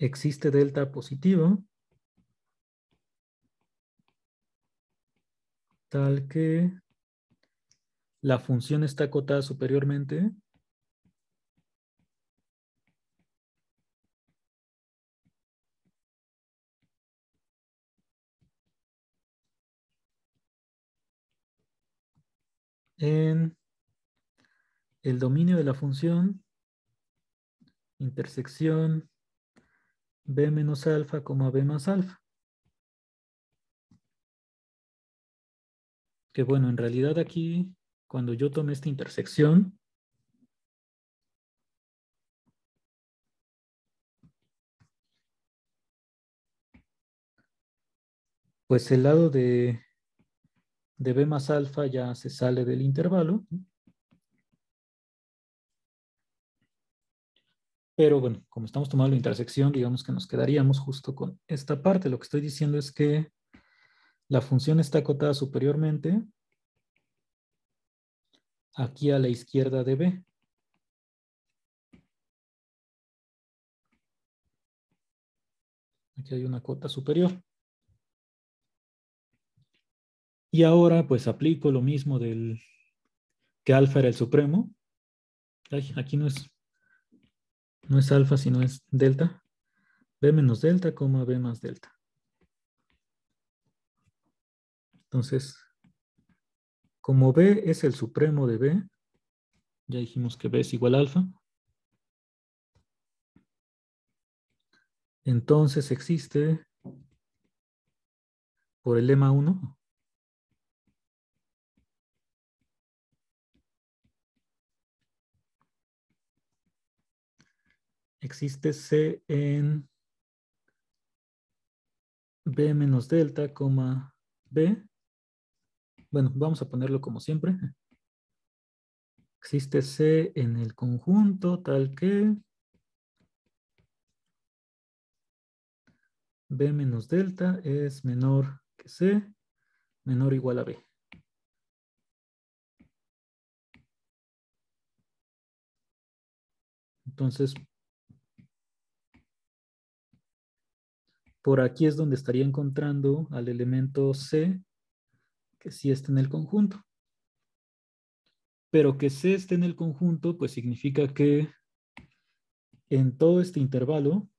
existe delta positivo, tal que la función está acotada superiormente en el dominio de la función intersección B menos alfa, B más alfa. Que bueno, en realidad aquí, cuando yo tomé esta intersección, pues el lado de B más alfa ya se sale del intervalo. Pero bueno, como estamos tomando la intersección, digamos que nos quedaríamos justo con esta parte. Lo que estoy diciendo es que la función está acotada superiormente aquí a la izquierda de B. Aquí hay una cota superior. Y ahora pues aplico lo mismo del que alfa era el supremo. Ay, aquí no es alfa, sino es delta. B menos delta, coma B más delta. Entonces, como B es el supremo de B, ya dijimos que B es igual a alfa. Entonces existe, por el lema 1, existe C en B menos delta, coma B. Bueno, vamos a ponerlo como siempre. Existe C en el conjunto tal que B menos delta es menor que C, menor o igual a B. Entonces, por aquí es donde estaría encontrando al elemento C, que sí está en el conjunto. Pero que C esté en el conjunto, pues significa que en todo este intervalo,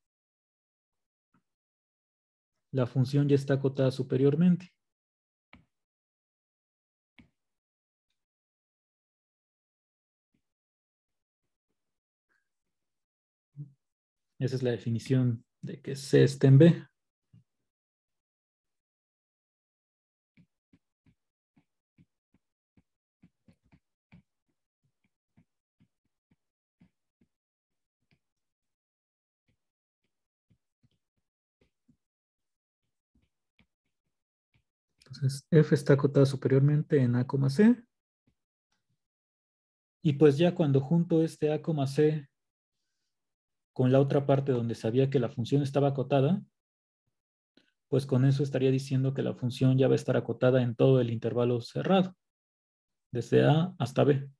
la función ya está acotada superiormente. Esa es la definición de que C está en B. Entonces, F está acotada superiormente en A, C. Y pues ya cuando junto este A, C con la otra parte donde sabía que la función estaba acotada, pues con eso estaría diciendo que la función ya va a estar acotada en todo el intervalo cerrado, desde A hasta B.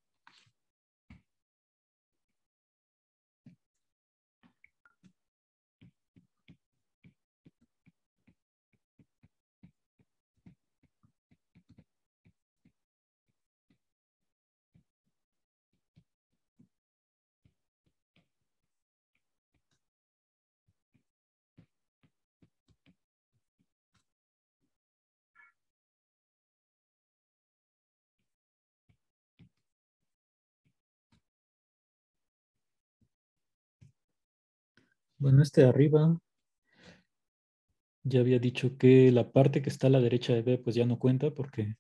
Bueno, este de arriba ya había dicho que la parte que está a la derecha de B pues ya no cuenta porque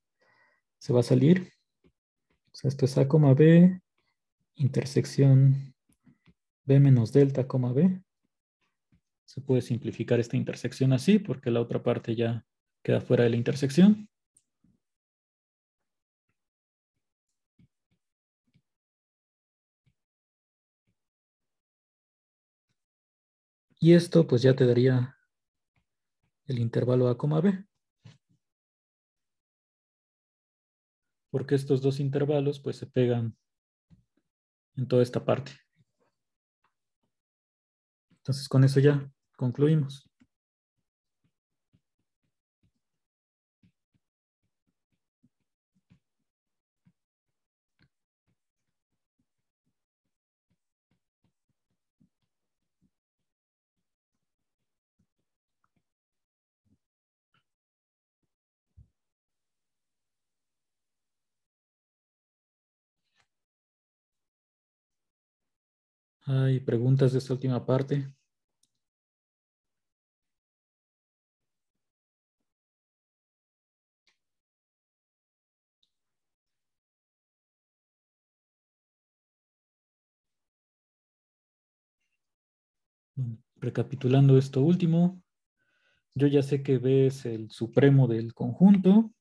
se va a salir. O sea, esto es A, B, intersección B menos delta, B. Se puede simplificar esta intersección así porque la otra parte ya queda fuera de la intersección. Y esto pues ya te daría el intervalo A, B. Porque estos dos intervalos pues se pegan en toda esta parte. Entonces con eso ya concluimos. ¿Hay preguntas de esta última parte? Bueno, recapitulando esto último, yo ya sé que B es el supremo del conjunto.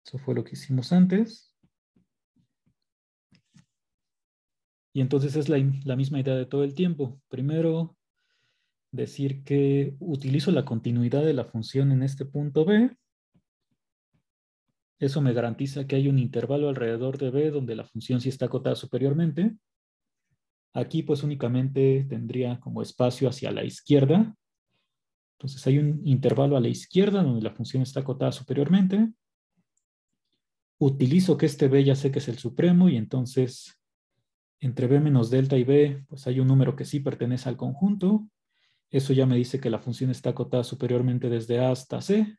Eso fue lo que hicimos antes. Y entonces es la misma idea de todo el tiempo. Primero, decir que utilizo la continuidad de la función en este punto B. Eso me garantiza que hay un intervalo alrededor de B donde la función sí está acotada superiormente. Aquí pues únicamente tendría como espacio hacia la izquierda. Entonces hay un intervalo a la izquierda donde la función está acotada superiormente. Utilizo que este B ya sé que es el supremo y entonces entre B menos delta y B pues hay un número que sí pertenece al conjunto. Eso ya me dice que la función está acotada superiormente desde A hasta C.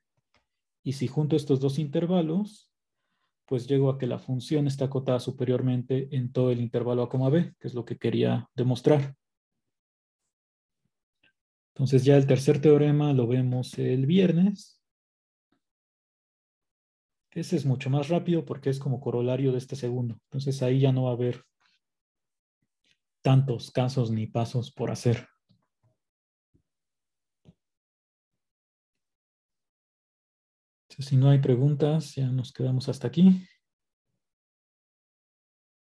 Y si junto estos dos intervalos, pues llego a que la función está acotada superiormente en todo el intervalo A, B, que es lo que quería demostrar. Entonces ya el tercer teorema lo vemos el viernes. Ese es mucho más rápido porque es como corolario de este segundo. Entonces ahí ya no va a haber tantos casos ni pasos por hacer. Entonces, si no hay preguntas, ya nos quedamos hasta aquí.